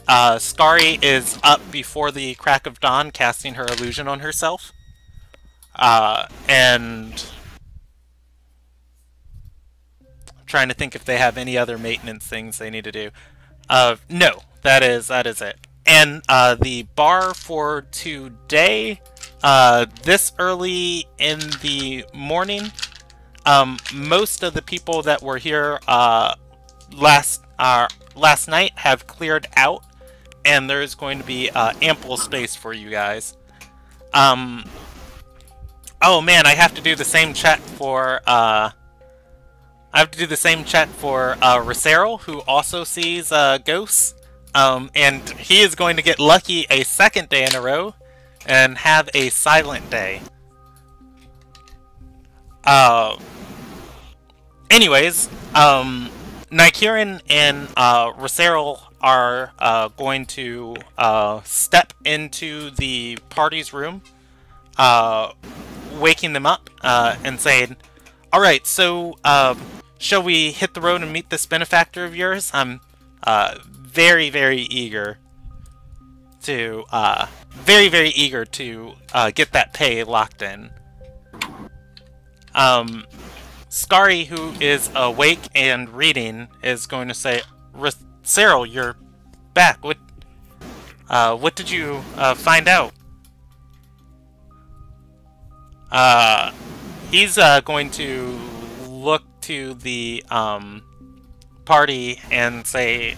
Skari is up before the crack of dawn, casting her illusion on herself. And I'm trying to think if they have any other maintenance things they need to do. No, that is it. And the bar for today, this early in the morning, most of the people that were here last night have cleared out, and there's going to be ample space for you guys. Oh man, I have to do the same check for Racero, who also sees ghosts. And he is going to get lucky a second day in a row and have a silent day. Anyways, Nikirin and Racero are going to step into the party's room, waking them up and saying, "Alright, so shall we hit the road and meet this benefactor of yours? I'm very, very eager to get that pay locked in." Skari, who is awake and reading, is going to say, "Cyril, you're back. What did you find out?" He's going to look to the party and say,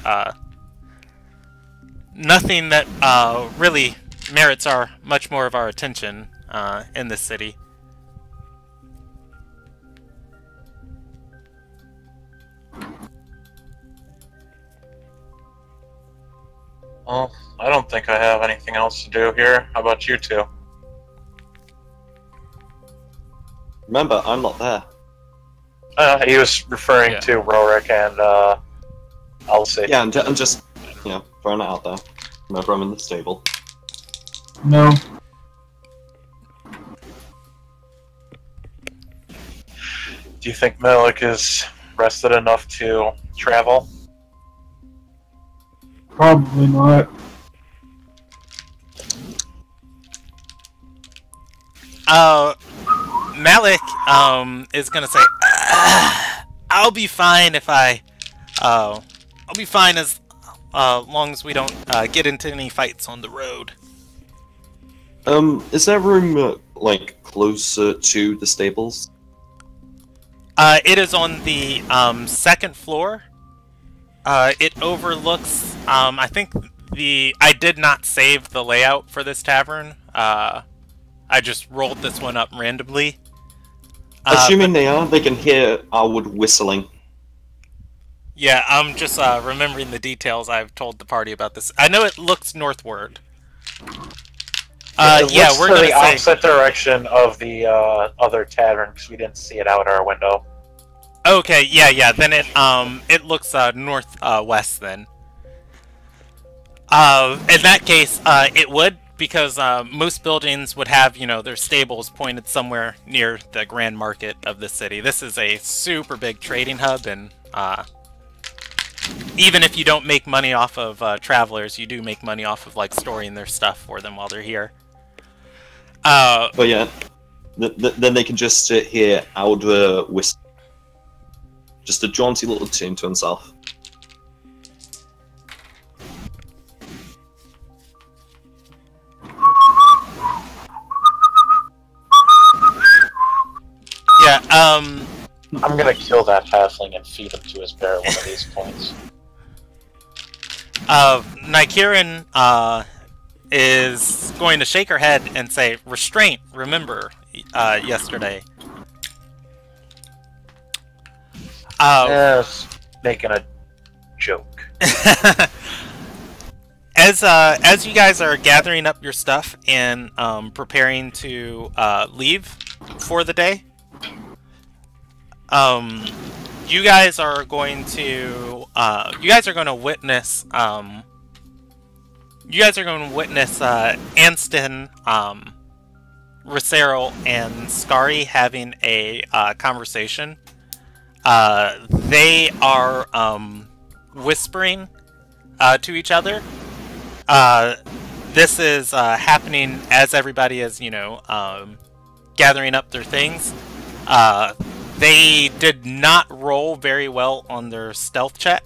nothing that really merits much more of our attention in this city. Well, I don't think I have anything else to do here. How about you two? Remember, I'm not there. He was referring to Rorik and Elsie. Yeah, I'm just, throwing it out there. Remember, I'm in the stable. No. Do you think Malik is rested enough to travel? Probably not. Malik is gonna say, "I'll be fine if I'll be fine as long as we don't get into any fights on the road." Is there room, closer to the stables? It is on the second floor. It overlooks. I think I did not save the layout for this tavern. I just rolled this one up randomly. Assuming they can hear our wood whistling. Yeah, I'm just remembering the details. I've told the party about this. I know it looks northward. Yeah, we're to gonna the opposite direction of the other tavern because we didn't see it out our window. Okay, yeah. Then it looks northwest then. In that case, it would, because most buildings would have, their stables pointed somewhere near the grand market of the city. This is a super big trading hub, and even if you don't make money off of travelers, you do make money off of like storing their stuff for them while they're here. But yeah, then they can just hear Alder whistle. Just a jaunty little tune to himself. Yeah, I'm gonna kill that halfling and feed him to his bear at one of these points. Nykirin is going to shake her head and say, "Restraint, remember, yesterday." Yes, making a joke. As you guys are gathering up your stuff and preparing to leave for the day, you guys are going to witness Anston, Racero, and Skari having a conversation. They are whispering to each other. This is happening as everybody is, gathering up their things. They did not roll very well on their stealth check.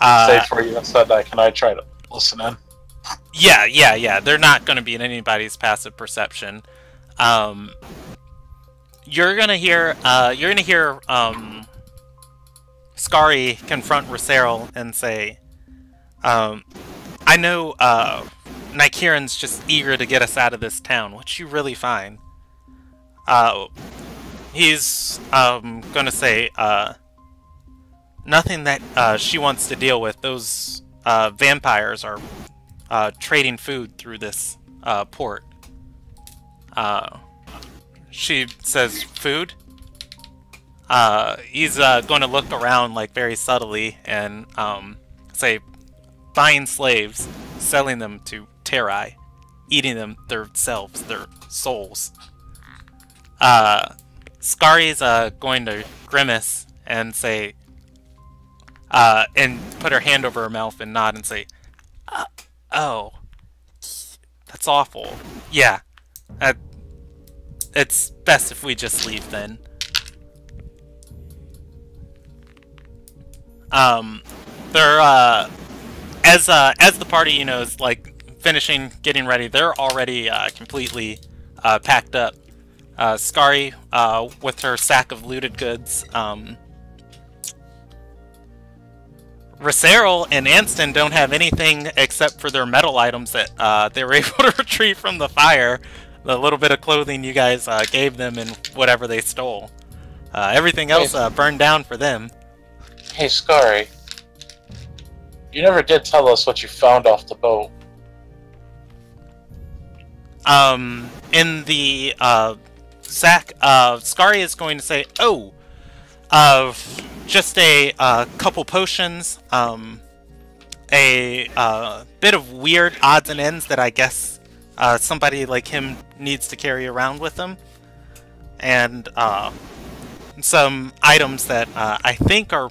Say for you instead, can I try to listen in? Yeah. They're not going to be in anybody's passive perception. You're gonna hear Skari confront Racero and say, I know Nykirin's just eager to get us out of this town, which you really find. He's gonna say, nothing that she wants to deal with. Those vampires are trading food through this port. She says, food? He's going to look around like very subtly and say, buying slaves, selling them to Terai, eating them themselves, their souls. Skari's going to grimace and say, and put her hand over her mouth and nod and say, oh, that's awful. Yeah, it's best if we just leave then. They're as the party, is like finishing getting ready, they're already completely packed up. Skari with her sack of looted goods. Racero and Anston don't have anything except for their metal items that they were able to retrieve from the fire. The little bit of clothing you guys gave them and whatever they stole. Everything else burned down for them. Hey, Skari. You never did tell us what you found off the boat. In the sack, Skari is going to say, oh, just a couple potions, a bit of weird odds and ends that I guess somebody like him needs to carry around with them, and some items that I think are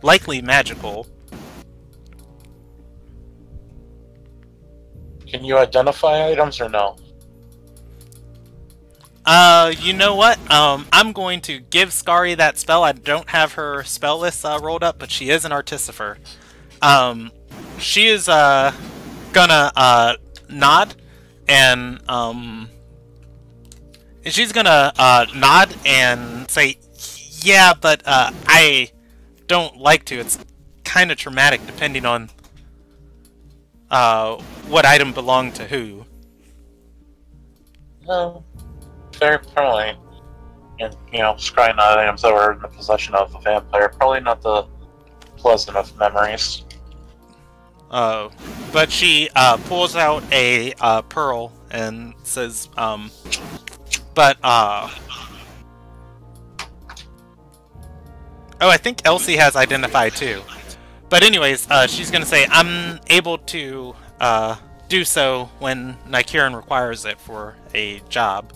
likely magical. Can you identify items or no? You know what? I'm going to give Skari that spell. I don't have her spell list rolled up, but she is an artificer. She is gonna nod, and she's gonna nod and say, Yeah, but I don't like to. It's kind of traumatic depending on what item belonged to who. No, fair point. And, scrying on items that were in the possession of a vampire, probably not the pleasant of memories. But she pulls out a pearl and says, oh, I think Elsie has identified too. But anyways, she's gonna say, I'm able to do so when Nykirin requires it for a job.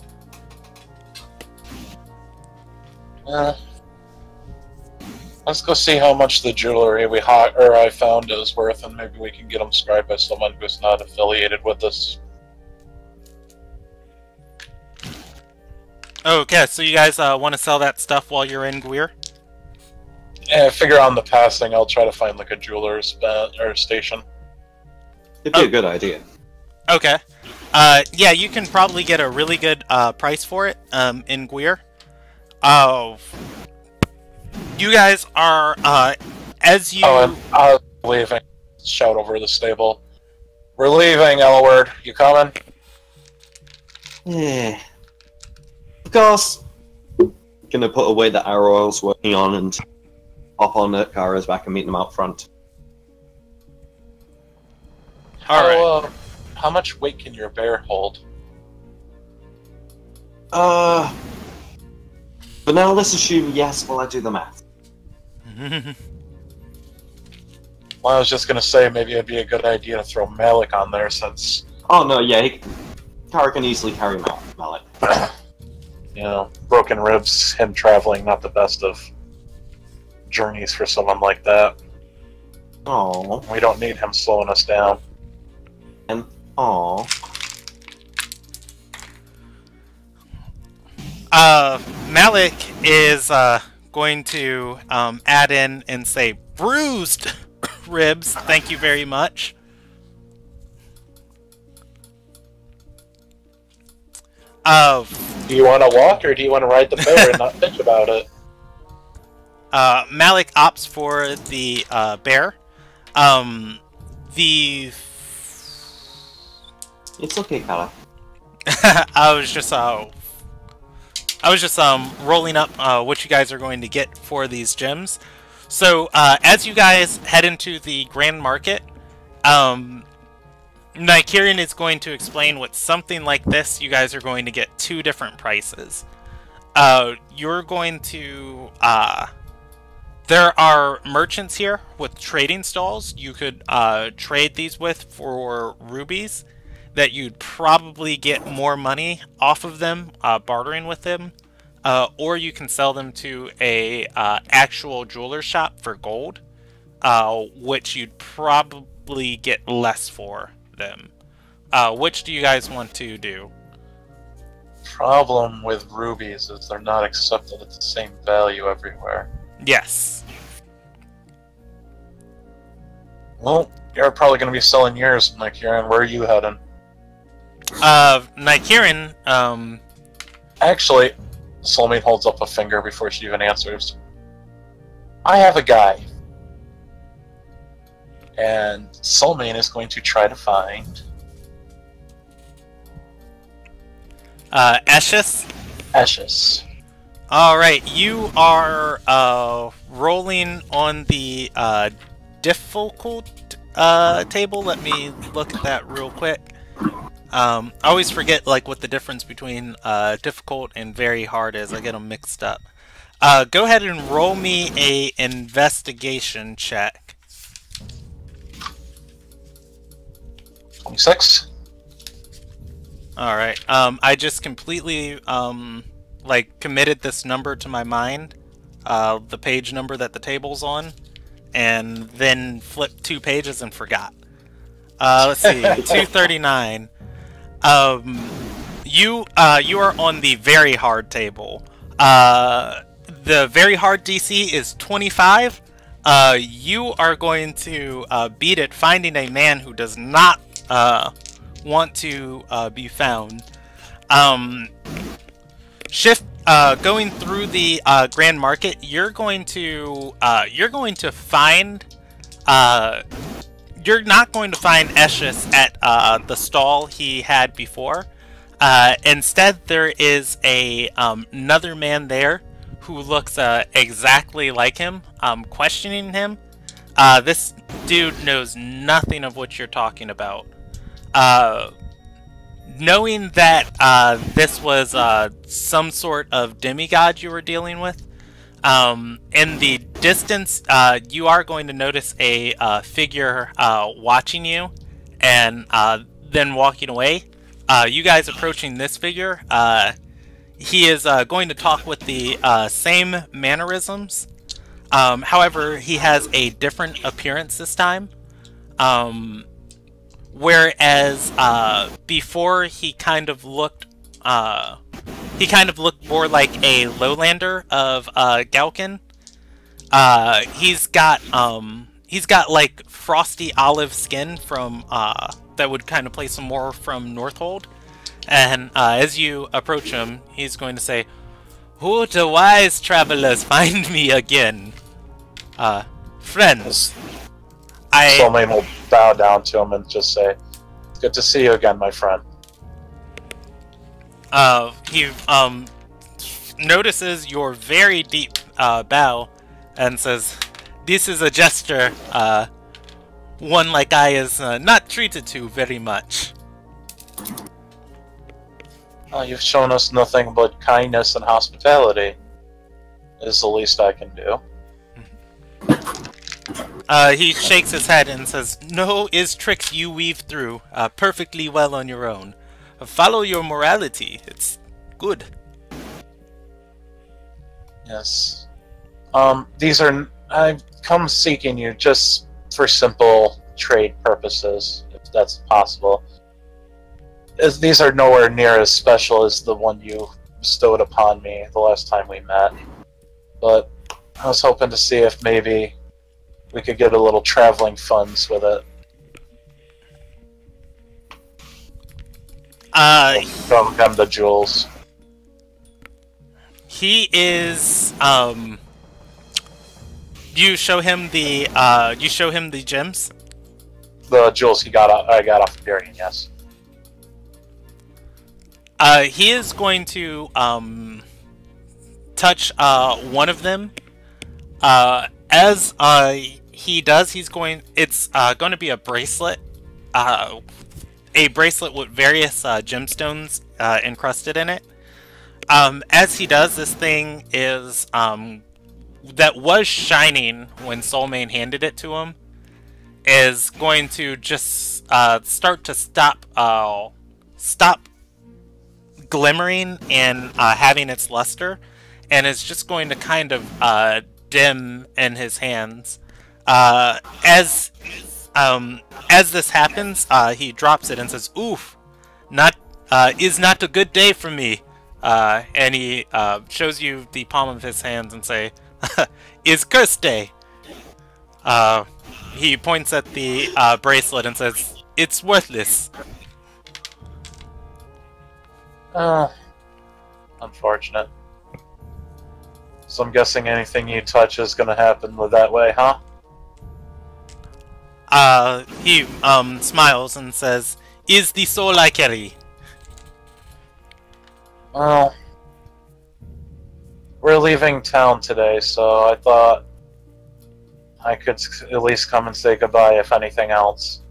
Let's go see how much the jewelry I found is worth, and maybe we can get them scribed by someone who's not affiliated with us. Okay, so you guys want to sell that stuff while you're in Gwir? Yeah, I figure on the passing, I'll try to find like a jeweler's station. It'd be a good idea. Okay. Yeah, you can probably get a really good price for it in Gwir. You guys are, as you... Oh, and I'm leaving. Shout over the stable. We're leaving, Elward. You coming? Yeah. Of course. Gonna put away the arrow I was working on and hop on Kara's back and meet them out front. Alright. How much weight can your bear hold? But now let's assume yes while I do the math. Well, I was just gonna say maybe it'd be a good idea to throw Malik on there since... Oh no, yeah, Kara can easily carry Malik. Broken ribs, him traveling, not the best of journeys for someone like that. Oh. We don't need him slowing us down. And oh. Malik is going to add in and say, bruised ribs, thank you very much. Do you want to walk or do you want to ride the bear and not think about it? Malik opts for the bear. It's okay, Kara. I was just rolling up what you guys are going to get for these gems. So as you guys head into the Grand Market, Nykirin is going to explain with something like this. You guys are going to get two different prices. You're going to there are merchants here with trading stalls. You could trade these with for rubies that you'd probably get more money off of them bartering with them, or you can sell them to a actual jeweler shop for gold, which you'd probably get less for them. Which do you guys want to do? Problem with rubies is they're not accepted at the same value everywhere. Yes. Well, you're probably going to be selling yours, Nykirin. Where are you heading? Nykirin, Actually, Soulmate holds up a finger before she even answers. I have a guy. And Soulmate is going to try to find... Eshes? Eshes. Alright, you are rolling on the difficult table. Let me look at that real quick. I always forget what the difference between difficult and very hard is. I get them mixed up. Go ahead and roll me a investigation check. 26. Alright, I just completely committed this number to my mind, the page number that the table's on, and then flipped 2 pages and forgot. Let's see, 239. You are on the very hard table. The very hard DC is 25. You are going to beat it, finding a man who does not want to be found. going through the Grand Market, you're going to find you're not going to find Eshius at the stall he had before. Instead, there is another man there who looks exactly like him, questioning him. This dude knows nothing of what you're talking about. Knowing that this was some sort of demigod you were dealing with, in the distance, you are going to notice a figure watching you and then walking away. You guys approaching this figure, he is going to talk with the same mannerisms. However, he has a different appearance this time. Whereas before he kind of looked more like a lowlander of Galkin. He's got like frosty olive skin from that would kind of place him more from Northold. And as you approach him, he's going to say, "Who the wise travelers find me again? Friends. Soulmane will bow down to him and just say, "Good to see you again, my friend." He notices your very deep bow and says, "This is a gesture one like I is not treated to very much." You've shown us nothing but kindness and hospitality. Is the least I can do. He shakes his head and says, "No is tricks you weave through perfectly well on your own. Follow your morality. It's good." Yes. I've come seeking you just for simple trade purposes, if that's possible. These are nowhere near as special as the one you bestowed upon me the last time we met. But I was hoping to see if maybe we could get a little traveling funds with it. From them the jewels. He is you show him the gems? The jewels I got off of Darian, yes. He is going to touch one of them. As he does, it's going to be a bracelet. A bracelet with various gemstones encrusted in it. As he does, this thing is that was shining when Soulmane handed it to him, is going to just start to stop glimmering and having its luster, and is just going to kind of dim in his hands. As this happens, he drops it and says, "Oof, is not a good day for me." And he shows you the palm of his hands and say, "Is curse day." He points at the bracelet and says, "It's worthless." Unfortunate. So I'm guessing anything you touch is gonna happen with that way, huh? He smiles and says, "Is the soul I carry?" Well, we're leaving town today, so I thought I could at least come and say goodbye, if anything else.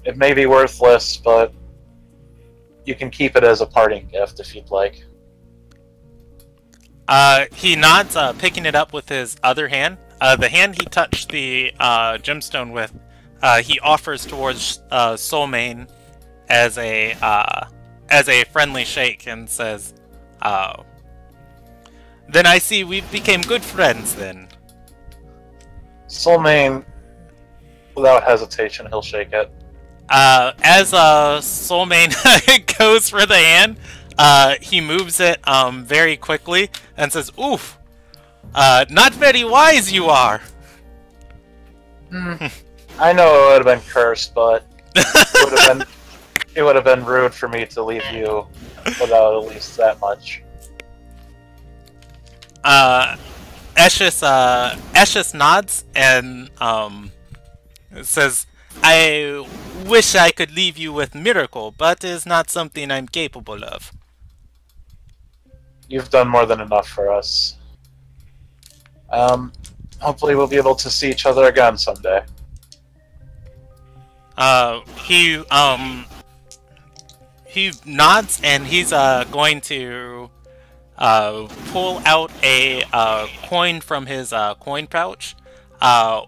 It may be worthless, but you can keep it as a parting gift if you'd like. He nods, picking it up with his other hand. The hand he touched the gemstone with, he offers towards Soulmane as a friendly shake and says, "Then I see we became good friends then." Soulmane, without hesitation, he'll shake it. As Soulmane goes for the hand, he moves it very quickly and says, "Oof, not very wise you are." I know it would have been cursed, but it would have been rude for me to leave you without at least that much. Eshes nods and says, "I wish I could leave you with Miracle, but it is not something I'm capable of." You've done more than enough for us. Hopefully we'll be able to see each other again someday. He nods and he's going to pull out a coin from his coin pouch.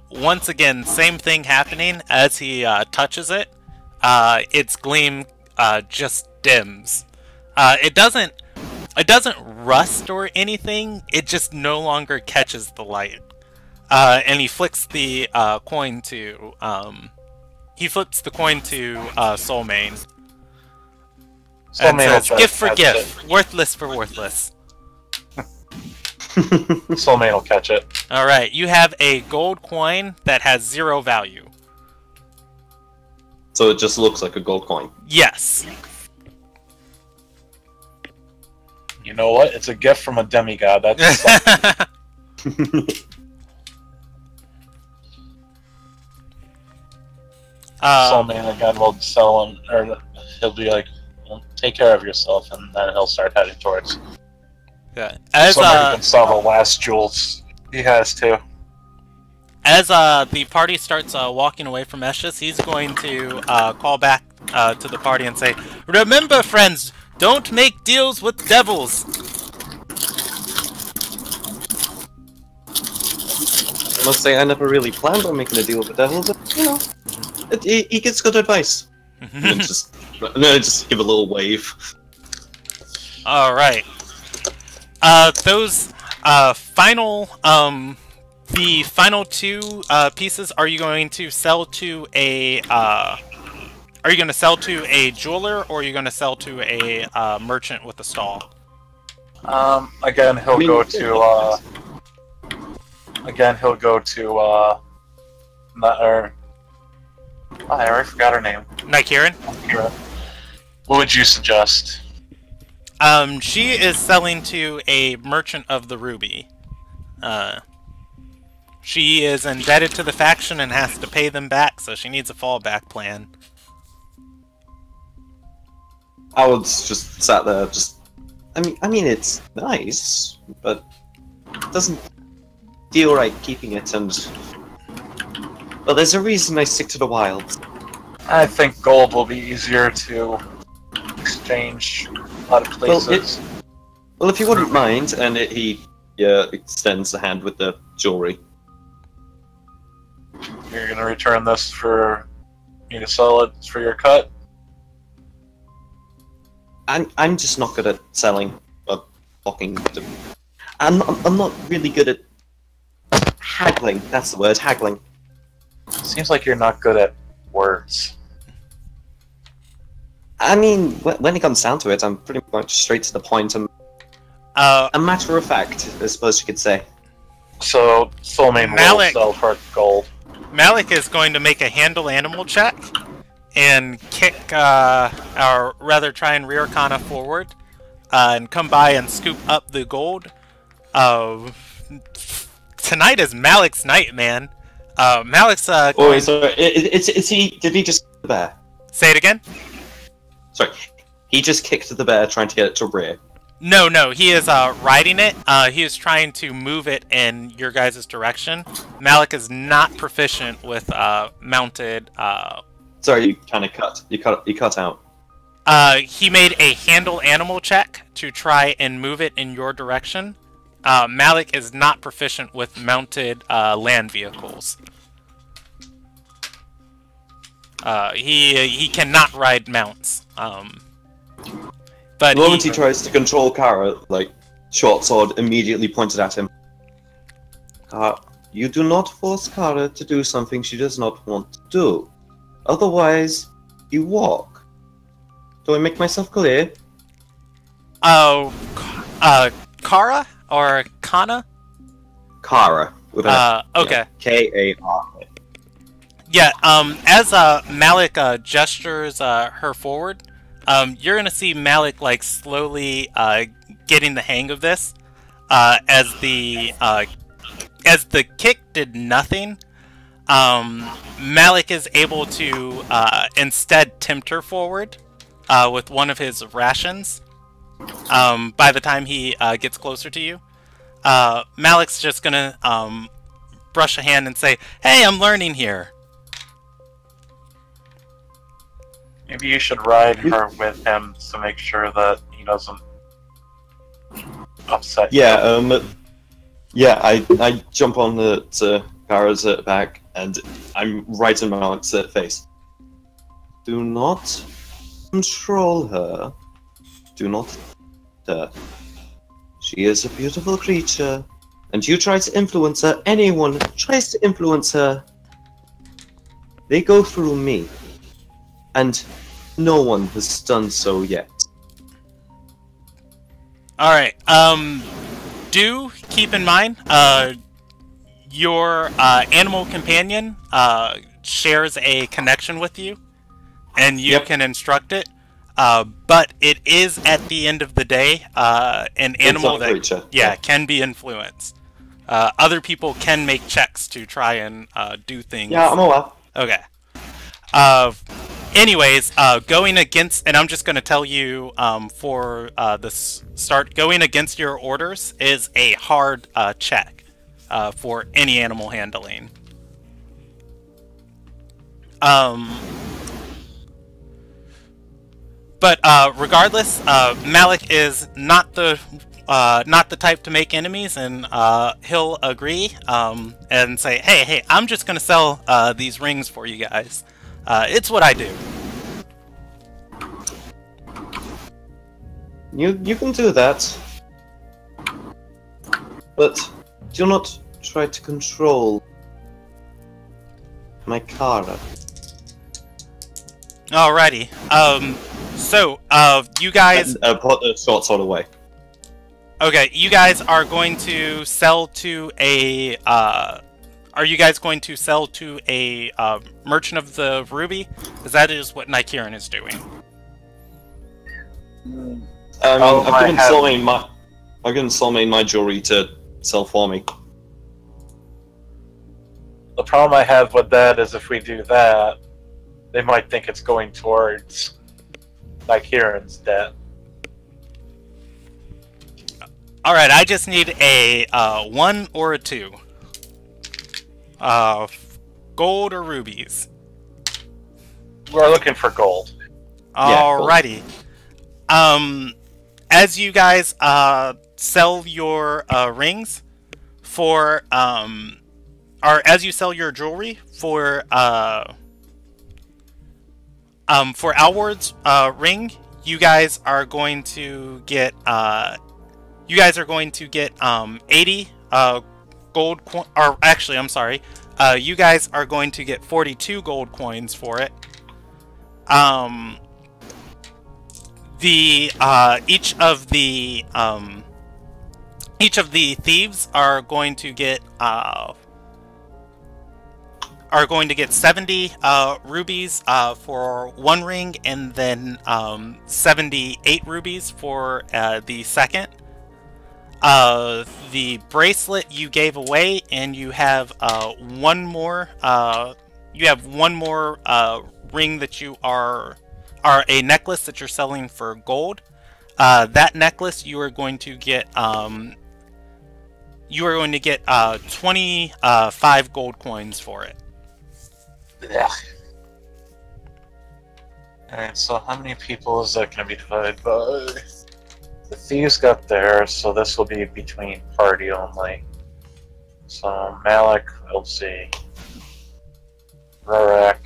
Once again, same thing happening as he touches it. Its gleam just dims. It doesn't rust or anything. It just no longer catches the light. And he flicks the coin to Soulmane. And says, "Gift for gift, worthless for worthless." Soulmane will catch it. Alright, you have a gold coin that has 0 value. So it just looks like a gold coin. Yes. You know what? It's a gift from a demigod. That's Soulmane again will sell him, or he'll be like, well, "Take care of yourself," and then he'll start heading towards. Yeah. As Somebody can sell the last jewels he has too. As the party starts walking away from Eshes, he's going to call back to the party and say, "Remember, friends, don't make deals with devils." I must say, I never really planned on making a deal with the devil, but, you know, he gives good advice. And just give a little wave. Alright. Those final, the final 2 pieces, are you going to sell to a, jeweler, or are you going to sell to a merchant with a stall? Again, he'll go to, I already forgot her name. Nykirin? What would you suggest? She is selling to a merchant of the ruby. She is indebted to the faction and has to pay them back, so she needs a fallback plan. I was just sat there, I mean, it's nice, but it doesn't feel right keeping it, and... Well, there's a reason I stick to the wilds. I think gold will be easier to exchange a lot of places. Well, if you wouldn't mind, and he extends the hand with the jewelry. You're gonna return this for me to sell it for your cut? I'm just not good at selling talking. I'm not really good at haggling. That's the word, haggling. Seems like you're not good at words. I mean, when it comes down to it, I'm pretty much straight to the point. I'm a matter of fact, I suppose you could say. So, Soulmane will sell for gold. Malik is going to make a handle animal check and kick, or rather try and rear Kana forward, and come by and scoop up the gold. Tonight is Malik's night, man. Malik's, Oh, sorry, is he, did he just kick the bear? Say it again? Sorry, he just kicked the bear trying to get it to rear. No, he is riding it. He is trying to move it in your guys' direction. Malik is not proficient with mounted. Sorry, you kind of cut. You cut out. He made a handle animal check to try and move it in your direction. Malik is not proficient with mounted land vehicles. He cannot ride mounts. But the moment he tries to control Kara, like, short sword immediately pointed at him. You do not force Kara to do something she does not want to do. Otherwise, you walk. Do I make myself clear? Kara or Kana? Kara. With a, okay. K-A-R-A. Yeah, as Malik gestures her forward, you're gonna see Malik like slowly getting the hang of this. as the kick did nothing, Malik is able to instead tempt her forward with one of his rations. By the time he gets closer to you, Malik's just gonna brush a hand and say, "Hey, I'm learning here." Maybe you should ride her with him to make sure that he doesn't upset you. Yeah, I jump on the Kara's back, and I'm right in Malik's face. Do not control her. Do not her. She is a beautiful creature, and you try to influence her. Anyone tries to influence her, they go through me. And no one has done so yet. Alright, do keep in mind, your animal companion shares a connection with you, and you can instruct it. But it is, at the end of the day, an animal that can be influenced. Other people can make checks to try and do things. Yeah, I'm aware. Okay. Anyways, going against, and I'm just going to tell you for the start, going against your orders is a hard check for any animal handling. But regardless, Malik is not the type to make enemies, and he'll agree and say, "Hey, I'm just gonna sell these rings for you guys. It's what I do." You can do that, but do not try to control my Kara. Alrighty. So, you guys... put the short sword away. Okay, you guys are going to sell to a... are you guys going to sell to a merchant of the ruby? Because that is what Nikiran is doing. I've given Solmain my jewelry to sell for me. The problem I have with that is if we do that, they might think it's going towards Nikiran's debt. Alright, I just need a 1 or a 2. Gold or rubies? We're looking for gold. Alrighty. As you guys sell your rings for or as you sell your jewelry for Alward's ring, you guys are going to get 80 gold or actually, I'm sorry. You guys are going to get 42 gold coins for it. Each of the thieves are going to get 70 rubies for one ring, and then 78 rubies for the second. The bracelet you gave away, and you have one more. You have one more ring that you are a necklace that you're selling for gold. That necklace you are going to get 25 gold coins for it. Yeah. Alright, so how many people is that going to be divided by? The thieves got theirs, so this will be between party only. So Malik, LC, Rarak,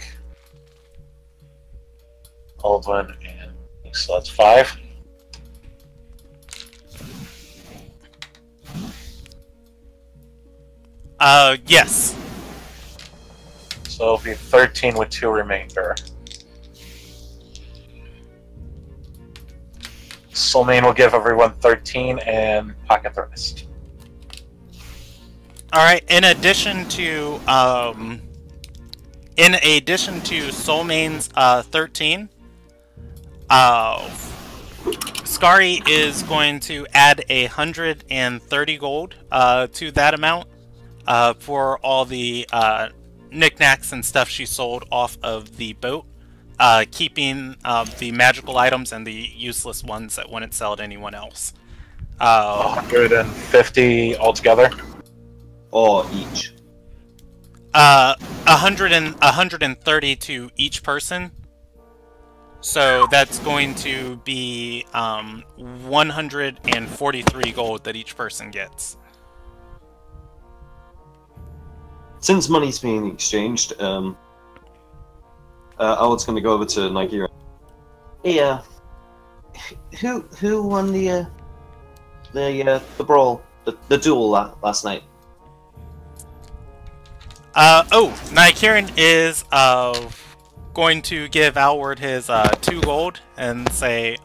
Aldwin, and so that's 5. Yes. So it'll be 13 with 2 remainder. Soulmane will give everyone 13 and pocket the rest. Alright, in addition to Soulmane's 13, Scary is going to add 130 gold to that amount for all the knickknacks and stuff she sold off of the boat, keeping the magical items and the useless ones that wouldn't sell to anyone else. 150 altogether? Or each? 130 to each person. So that's going to be 143 gold that each person gets. Since money's being exchanged, I was going to go over to Nigeria. Hey, who won the brawl, the duel last night? Nigerian is going to give Alward his 2 gold and say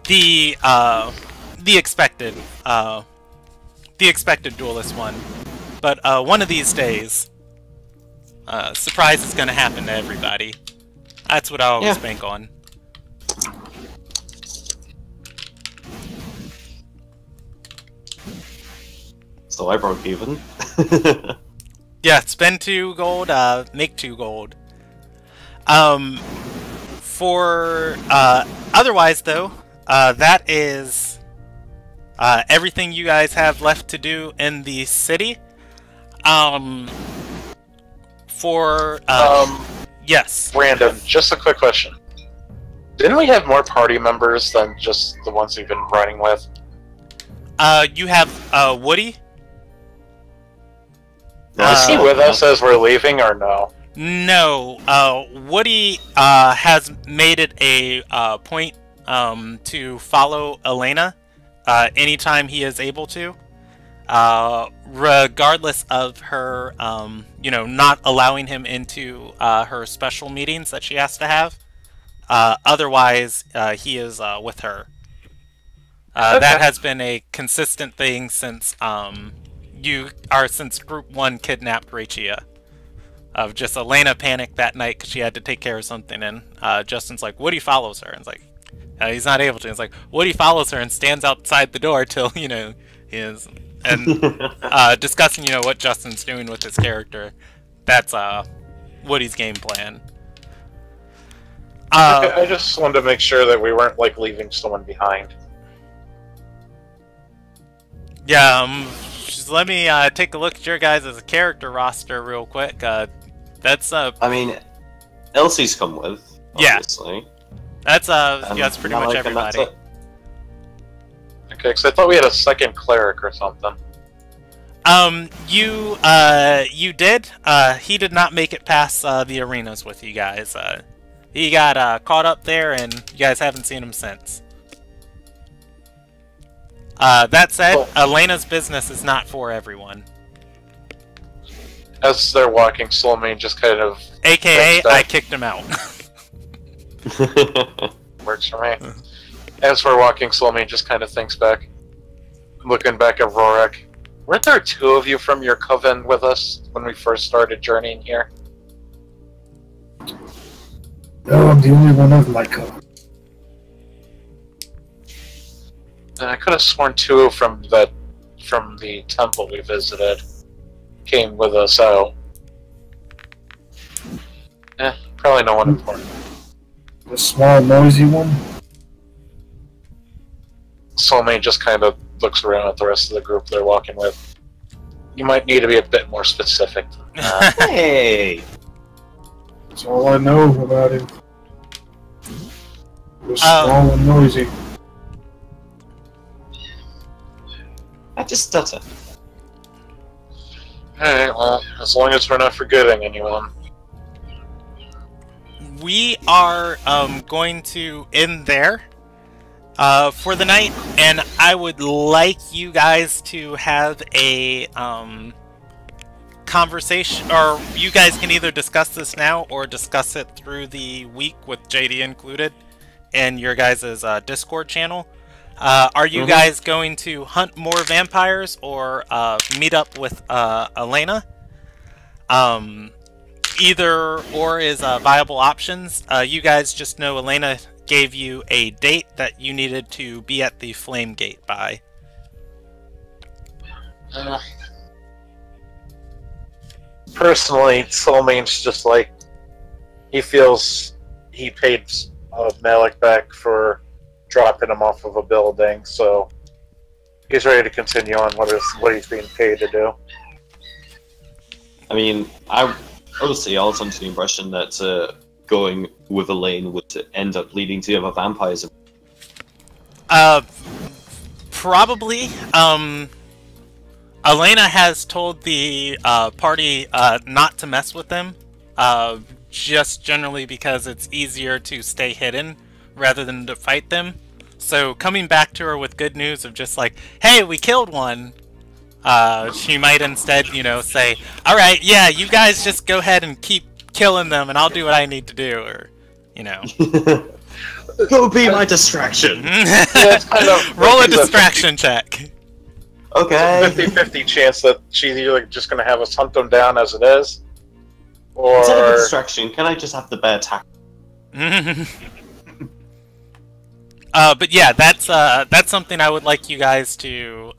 the expected duelist won. But one of these days, surprise is going to happen to everybody. That's what I always bank on. So I broke even. Yeah, spend 2 gold, make 2 gold. For otherwise though, that is everything you guys have left to do in the city. Yes. Brandon, just a quick question. Didn't we have more party members than just the ones we've been riding with? You have Woody. Is he with us as we're leaving, or no? No. Woody has made it a point to follow Elena anytime he is able to, regardless of her, not allowing him into her special meetings that she has to have. Otherwise, he is with her. Okay. That has been a consistent thing since since Group 1 kidnapped Rachia. Of just Elena panicked that night because she had to take care of something, and Justin's like, Woody follows her, and it's like, he's not able to. It's like, Woody follows her and stands outside the door till, he is, and discussing, what Justin's doing with his character. That's Woody's game plan. Okay, I just wanted to make sure that we weren't, leaving someone behind. Yeah, just let me take a look at your guys' character roster real quick. That's I mean, Elsie's come with, obviously. Yeah. That's pretty much everybody. Okay, because I thought we had a second cleric or something. You did. He did not make it past the arenas with you guys. He got caught up there, and you guys haven't seen him since. That said, Elena's business is not for everyone. As they're walking, Solomon just kind of... AKA, I kicked him out. Works for me. As we're walking, Solomon just kind of thinks back. Looking back at Rorak. Weren't there 2 of you from your coven with us when we first started journeying here? No, I'm the only one of my coven. And I could have sworn 2 from the temple we visited came with us out. Probably no one important. The small, noisy one? Solomon just kind of looks around at the rest of the group they're walking with. You might need to be a bit more specific than that. Hey! That's all I know about him. It was small and noisy. I just stutter. Alright, well, as long as we're not forgetting anyone. We are going to end there for the night, and I would like you guys to have a conversation, or you guys can either discuss this now or discuss it through the week with JD included in your guys' Discord channel. Are you guys going to hunt more vampires or meet up with Elena? Either or is viable options. You guys just know Elena gave you a date that you needed to be at the Flame Gate by. Personally, Soulmane's just like, he feels he paid Malik back for dropping him off of a building, so he's ready to continue on what he's being paid to do. I mean, honestly, I was under the impression that going with Elaine would end up leading to the other vampires. Probably. Elena has told the party not to mess with them, just generally because it's easier to stay hidden rather than to fight them. So coming back to her with good news of just like, hey, we killed one, she might instead, you know, say, alright, yeah, you guys just go ahead and keep killing them and I'll do what I need to do, or, you know. Go be my distraction! Yeah, it's kind of Roll a distraction check. Okay. It's a 50-50 chance that she's either just going to have us hunt them down as it is, or... Instead of a distraction, can I just have the bear attack? But yeah, that's something I would like you guys to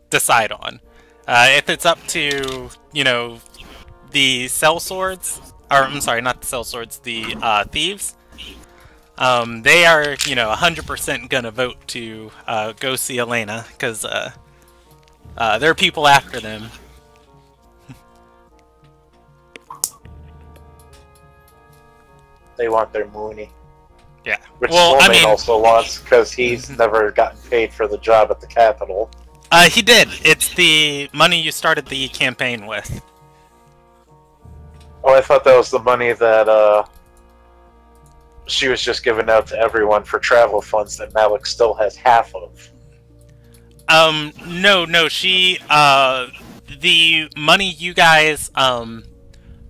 decide on. If it's up to, you know, the sellswords, or I'm sorry, not the sellswords, the thieves, they are, you know, 100% gonna vote to go see Elena, because there are people after them. They want their Mooney. Yeah. Which Well, Soulmane also wants, because he's never gotten paid for the job at the Capitol. He did. It's the money you started the campaign with. Oh, I thought that was the money that she was just giving out to everyone for travel funds that Malik still has half of. No, she, the money you guys,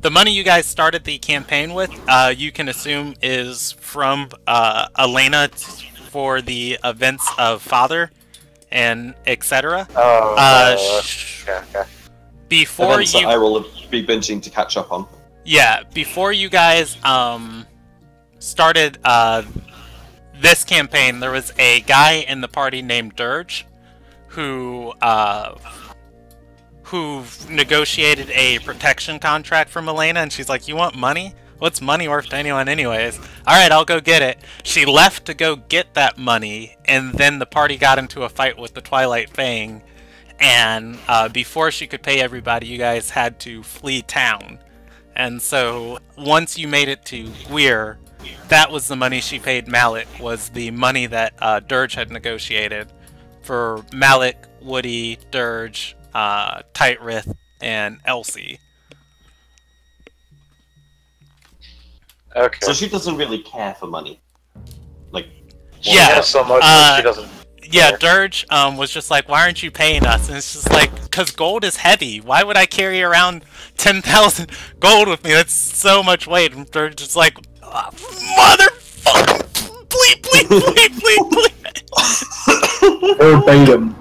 the money you guys started the campaign with, you can assume is from, Elena for the events of Father, and etc. Oh, okay. Before events that I will be binging to catch up on. Yeah, before you guys, started, this campaign, there was a guy in the party named Dirge, who negotiated a protection contract from Elena, and she's like, you want money? What's money worth to anyone anyways? Alright, I'll go get it. She left to go get that money, and then the party got into a fight with the Twilight Fang, and before she could pay everybody, you guys had to flee town. And so, once you made it to Weir, that was the money she paid Malik, was the money that Dirge had negotiated for Malik, Woody, Dirge, Tightrith, and Elsie. Okay. So she doesn't really care for money. Like, She Yeah, has so much that she doesn't. Yeah, Dirge was just like, why aren't you paying us? And it's just like, because gold is heavy. Why would I carry around 10,000 gold with me? That's so much weight. And Dirge is like, motherfucker! Please. Verbatim.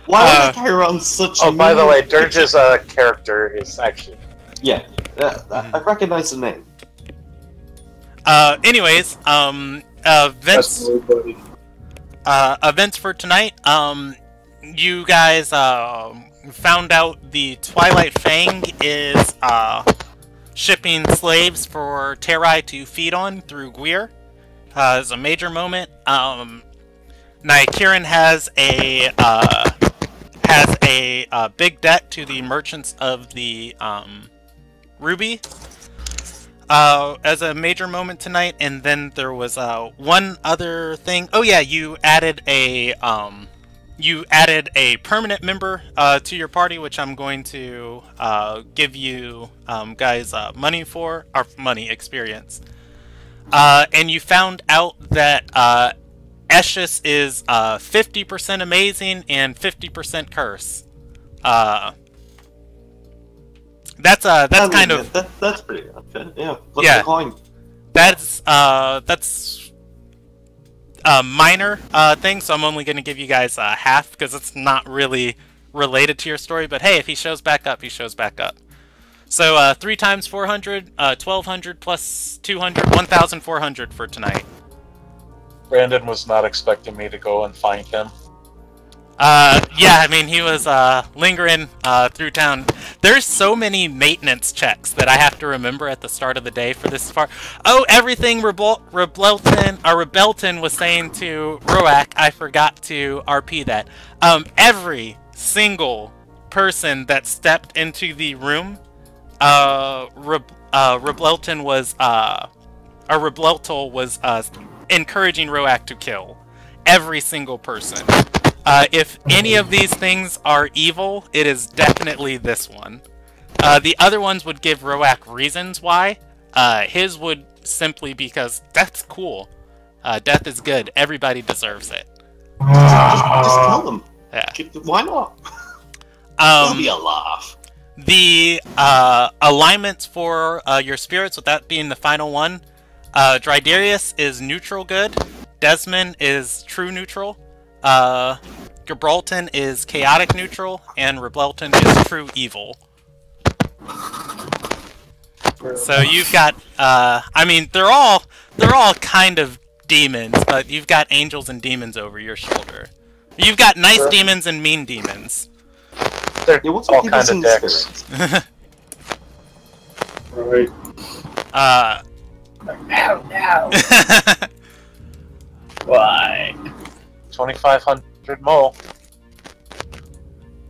why would I carry around such Oh, by the mean- way, Dirge's character is actually. Yeah, I recognize the name. Anyways, That's Vince, nobody. events for tonight. You guys found out the Twilight Fang is shipping slaves for Terai to feed on through Gwir. It's a major moment. Nykirin has a big debt to the merchants of the Ruby. As a major moment tonight, and then there was one other thing. Oh yeah, you added a permanent member to your party, which I'm going to give you guys money for, or money experience. And you found out that Eshius is 50% amazing and 50% curse. That's kind of that's pretty good. Yeah, flip Yeah. the coin. that's a minor thing, so I'm only going to give you guys half because it's not really related to your story. But hey, if he shows back up, he shows back up. So 3 times 400, 1200 plus 200, 1400 for tonight. Brandon was not expecting me to go and find him. Yeah, I mean, he was lingering through town. There's so many maintenance checks that I have to remember at the start of the day for this part. Oh, everything Rebelton was saying to Roak, I forgot to RP that. Every single person that stepped into the room, Rebelton was encouraging Roak to kill. Every single person. If any of these things are evil, it is definitely this one. The other ones would give Roak reasons why. His would simply because death's cool. Death is good. Everybody deserves it. Just kill them. Yeah. Why not? It'll be a laugh. The alignments for your spirits, with that being the final one, Drydarius is neutral good. Desmond is true neutral. Gibralton is chaotic neutral, and Rebelton is true evil. So you've got, I mean, they're all kind of demons, but you've got angels and demons over your shoulder. You've got nice demons and mean demons. They're all kinds of dicks. Right. No. Why? 2,500 mole.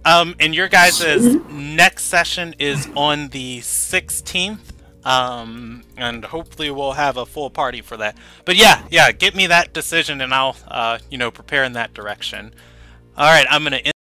And your guys' next session is on the 16th. And hopefully we'll have a full party for that. But yeah, get me that decision and I'll, prepare in that direction. Alright, I'm gonna